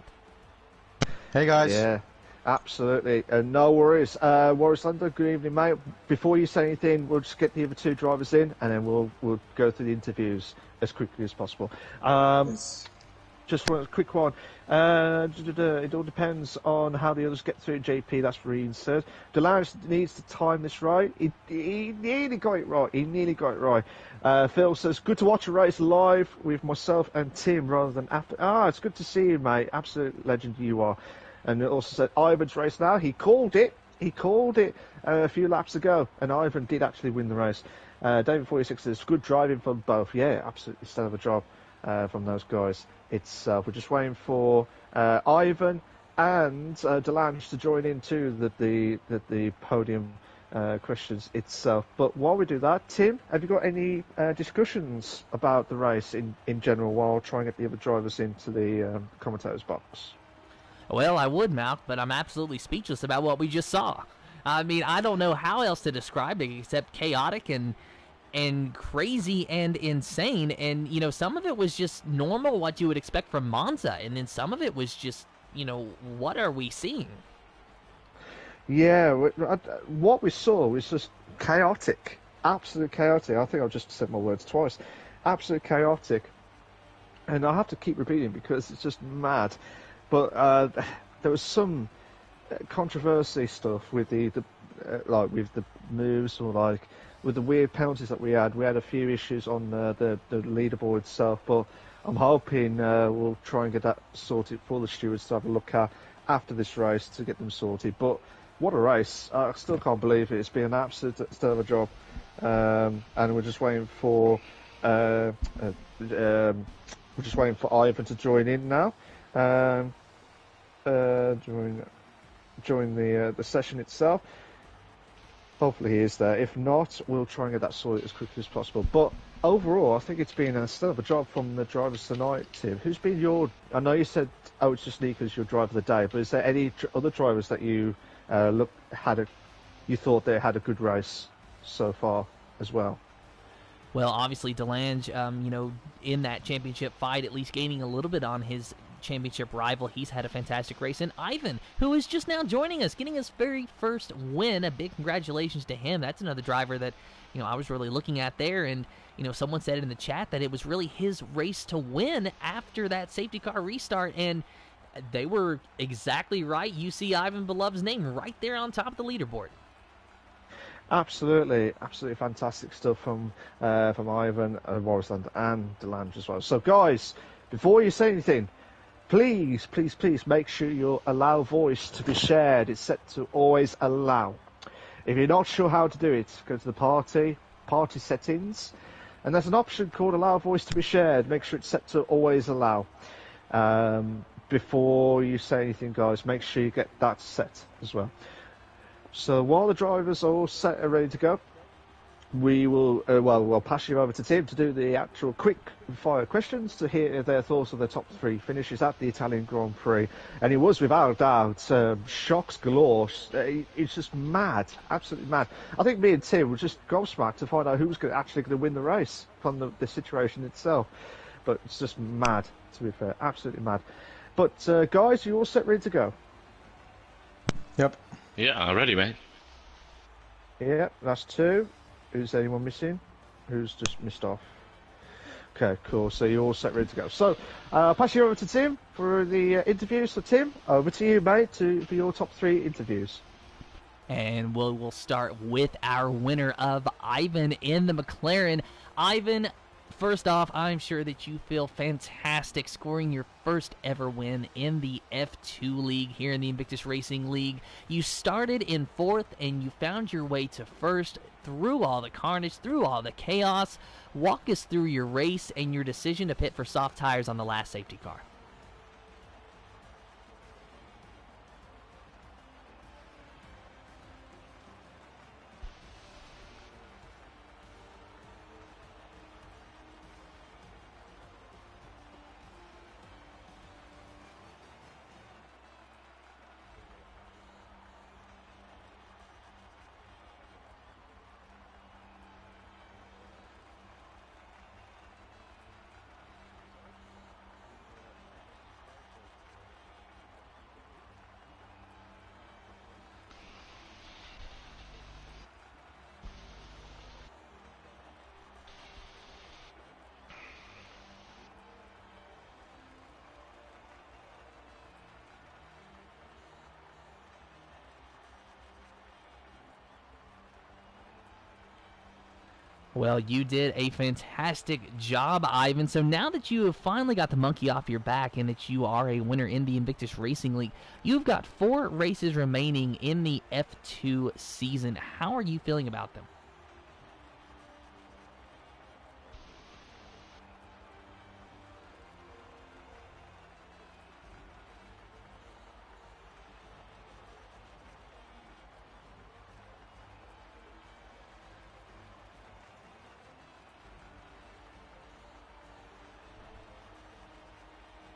C: Hey, guys.
B: Yeah. Absolutely, no worries. Warslander, good evening, mate. Before you say anything, we'll just get the other 2 drivers in, and then we'll go through the interviews as quickly as possible. Just for a quick one, it all depends on how the others get through. JP, that's Reen said. DeLange needs to time this right. He nearly got it right. Phil says, good to watch a race live with myself and Tim rather than after. It's good to see you, mate. Absolute legend you are. And it also said Ivan's race now. He called it a few laps ago, and Ivan did actually win the race. David 46 says, good driving from both. Yeah, absolutely stellar of a job from those guys. We're just waiting for Ivan and DeLange to join in too, the podium questions itself. But while we do that, Tim, have you got any discussions about the race in general while trying to get the other drivers into the commentators box?
A: Well, I would, Malk, but I'm absolutely speechless about what we just saw. I mean, I don't know how else to describe it except chaotic and crazy and insane. And, you know, some of it was just normal, what you would expect from Monza. And then some of it was just, you know, what are we seeing?
B: Yeah, what we saw was just chaotic. Absolute chaotic. I think I've just said my words twice. Absolute chaotic. And I have to keep repeating because it's just mad. But there was some controversy stuff with with the moves, or like with the weird penalties that we had. We had a few issues on the leaderboard itself, but I'm hoping we'll try and get that sorted for the stewards to have a look at after this race to get them sorted. But what a race! I still can't believe it. It's been an absolute stellar job, and we're just waiting for Ivan to join in now. Join the session itself. Hopefully he is there. If not, we'll try and get that sorted as quickly as possible. But overall, I think it's been a stellar job from the drivers tonight, Tim. Who's been your... I know you said it's just Nico's your driver of the day, but is there any other drivers that you you thought they had a good race so far as well?
A: Well, obviously DeLange, you know, in that championship fight, at least gaining a little bit on his championship rival. He's had a fantastic race. And Ivan, who is just now joining us, getting his very first win. A big congratulations to him. That's another driver that, you know, I was really looking at there. And, you know, someone said in the chat that it was really his race to win after that safety car restart. And they were exactly right. You see Ivan Beloved's name right there on top of the leaderboard.
B: Absolutely fantastic stuff from Ivan, Warslander and DeLange as well. So, guys, before you say anything, please make sure your allow voice to be shared. It's set to always allow. If you're not sure how to do it, go to the party settings, and there's an option called allow voice to be shared. Make sure it's set to always allow. Before you say anything, guys, make sure you get that set as well. So while the drivers are all set and ready to go, we will we'll pass you over to Tim to do the actual quick fire questions to hear their thoughts of their top 3 finishes at the Italian Grand Prix. And it was without doubt shocks galore. It's just mad, absolutely mad. I think me and Tim were just gobsmacked to find out who was actually going to win the race from the situation itself. But it's just mad, to be fair, absolutely mad. But guys, you all set, ready to go?
C: Yep.
D: Yeah, ready, mate.
B: Yeah, that's 2. Is anyone missing? Who's just missed off? Okay, cool. So you're all set, ready to go. So I'll pass you over to Tim for the interview. So Tim, over to you, mate, for your top 3 interviews.
A: And we'll start with our winner of Ivan in the McLaren. Ivan, first off, I'm sure that you feel fantastic scoring your first ever win in the F2 League here in the Invictus Racing League. You started in 4th and you found your way to 1st through all the carnage, through all the chaos. Walk us through your race and your decision to pit for soft tires on the last safety car. Well, you did a fantastic job, Ivan. So now that you have finally got the monkey off your back and that you are a winner in the Invictus Racing League, you've got 4 races remaining in the F2 season. How are you feeling about them?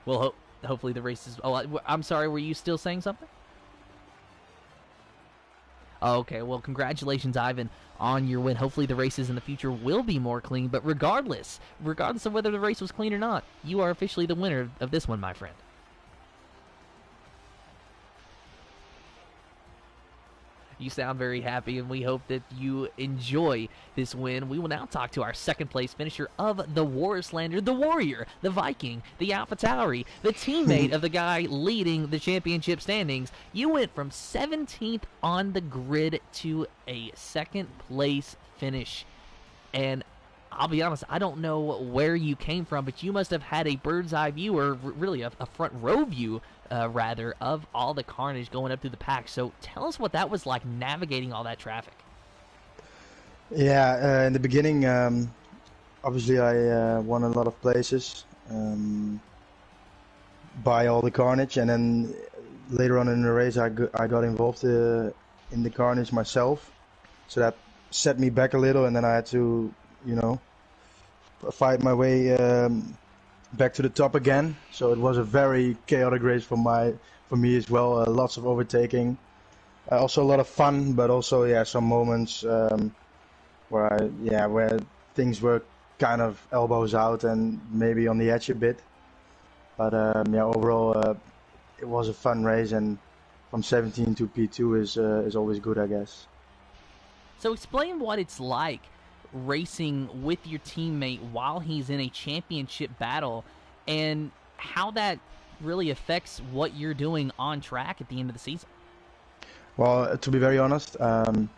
A: Well, hopefully the race is... Oh, I'm sorry, were you still saying something? Okay, well, congratulations, Ivan, on your win. Hopefully the races in the future will be more clean, but regardless of whether the race was clean or not, you are officially the winner of this one, my friend. You sound very happy, and we hope that you enjoy this win. We will now talk to our second place finisher of the Warslander, the Warrior, the Viking, the AlphaTauri, the teammate of the guy leading the championship standings. You went from 17th on the grid to a second place finish. And I'll be honest, I don't know where you came from, but you must have had a bird's eye view, or really a front row view, rather, of all the carnage going up through the pack. So tell us what that was like, navigating all that traffic.
C: Yeah, in the beginning, obviously I won a lot of places by all the carnage, and then later on in the race I got involved in the carnage myself, so that set me back a little, and then I had to, fight my way back to the top again. So it was a very chaotic race for me as well. Lots of overtaking, also a lot of fun, but also some moments where things were kind of elbows out and maybe on the edge a bit. But overall it was a fun race, and from 17 to P2 is always good, I guess.
A: So explain what it's like racing with your teammate while he's in a championship battle, and how that really affects what you're doing on track at the end of the season.
C: Well, to be very honest, I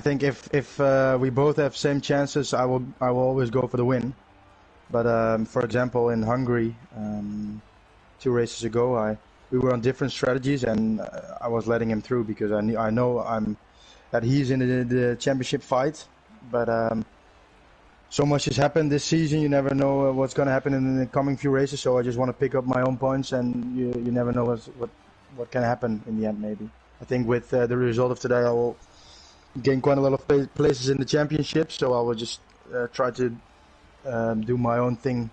C: think if we both have same chances, I will always go for the win. But for example, in Hungary, 2 races ago, we were on different strategies, and I was letting him through because I know that he's in the championship fight. But so much has happened this season, you never know what's going to happen in the coming few races, so I just want to pick up my own points, and you never know what can happen in the end. Maybe I think with the result of today, I will gain quite a lot of places in the championship, so I will just try to do my own thing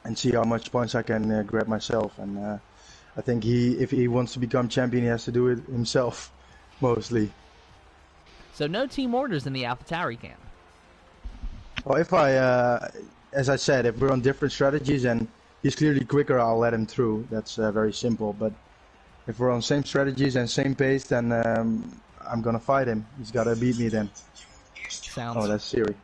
C: and see how much points I can grab myself. And I think if he wants to become champion, he has to do it himself mostly.
A: So no team orders in the AlphaTauri camp.
C: Well, as I said, if we're on different strategies and he's clearly quicker, I'll let him through. That's very simple. But if we're on same strategies and same pace, then I'm gonna fight him. He's gotta beat me then. Oh, that's Siri.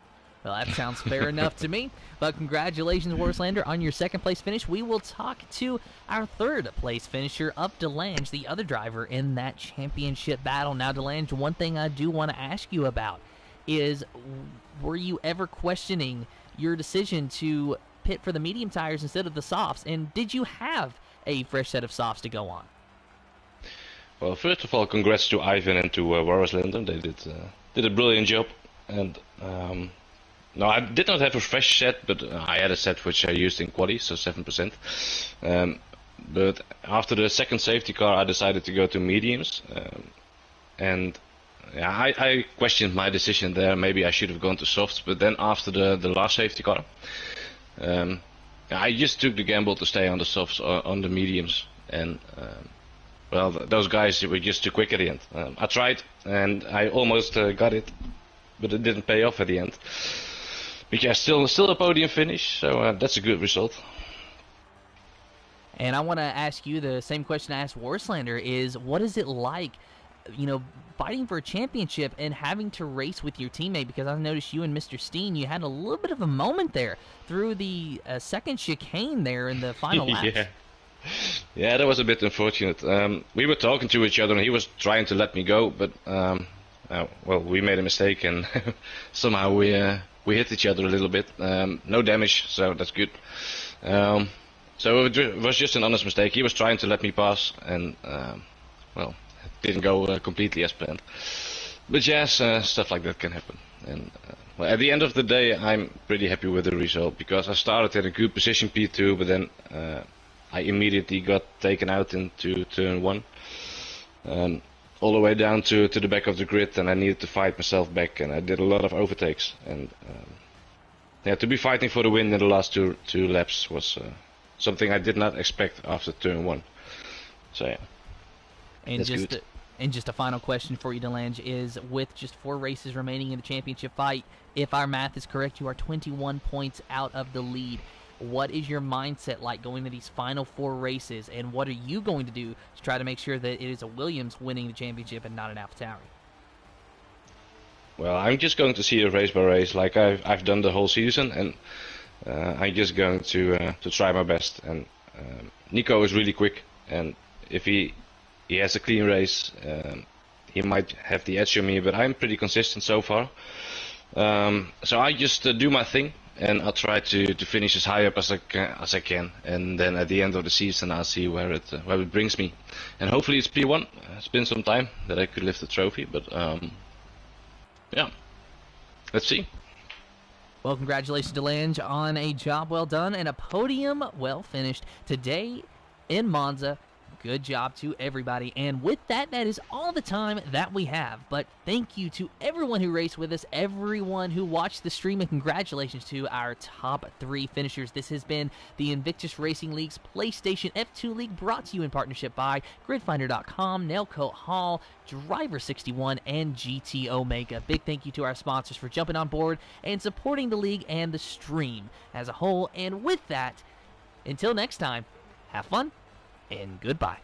A: Well, that sounds fair enough to me. But congratulations, Warslander, on your second place finish. We will talk to our third place finisher of DomThNoodle, the other driver in that championship battle. Now, DomThNoodle, one thing I do want to ask you about is, were you ever questioning your decision to pit for the medium tires instead of the softs, and did you have a fresh set of softs to go on?
D: Well, first of all, congrats to Ivan and to Warrislander. They did a brilliant job. And no, I did not have a fresh set, but I had a set which I used in quali, so 7%. But after the second safety car, I decided to go to mediums, and yeah, I questioned my decision there. Maybe I should have gone to softs, but then after the last safety car, I just took the gamble to stay on the softs or on the mediums, and well, those guys were just too quick at the end. I tried, and I almost got it, but it didn't pay off at the end. But yeah, still a podium finish, so that's a good result.
A: And I want to ask you the same question I asked Warslander, is what is it like, you know, fighting for a championship and having to race with your teammate? Because I noticed you and Mr. Steen, you had a little bit of a moment there through the second chicane there in the final laps.
D: Yeah, that was a bit unfortunate. We were talking to each other and he was trying to let me go, but well, we made a mistake and somehow we hit each other a little bit. No damage, so that's good. So it was just an honest mistake. He was trying to let me pass, and well, it didn't go completely as planned. But yes, stuff like that can happen. And well, at the end of the day, I'm pretty happy with the result, because I started in a good position P2, but then I immediately got taken out into turn 1, all the way down to the back of the grid, and I needed to fight myself back, and I did a lot of overtakes. And yeah, to be fighting for the win in the last two laps was something I did not expect after turn 1. So yeah,
A: and just a final question for you, DomThNoodle, is with just 4 races remaining in the championship fight, if our math is correct, you are 21 points out of the lead. What is your mindset like going to these final 4 races, and what are you going to do to try to make sure that it is a Williams winning the championship and not an AlphaTauri?
D: Well, I'm just going to see it race by race, like I've done the whole season, and I'm just going to try my best. And Nico is really quick, and if he has a clean race, he might have the edge on me, but I'm pretty consistent so far. So I just do my thing, and I'll try to finish as high up as I can, and then at the end of the season I'll see where it brings me, and hopefully it's P1. It's been some time that I could lift the trophy, but yeah, let's see.
A: Well, congratulations to DomThNoodle on a job well done and a podium well finished today in Monza. Good job to everybody. And with that, that is all the time that we have. But thank you to everyone who raced with us, everyone who watched the stream, and congratulations to our top 3 finishers. This has been the Invictus Racing League's PlayStation F2 League, brought to you in partnership by GridFinder.com, Nailcoat Hall, Driver61, and GT Omega. Big thank you to our sponsors for jumping on board and supporting the league and the stream as a whole. And with that, until next time, have fun and goodbye.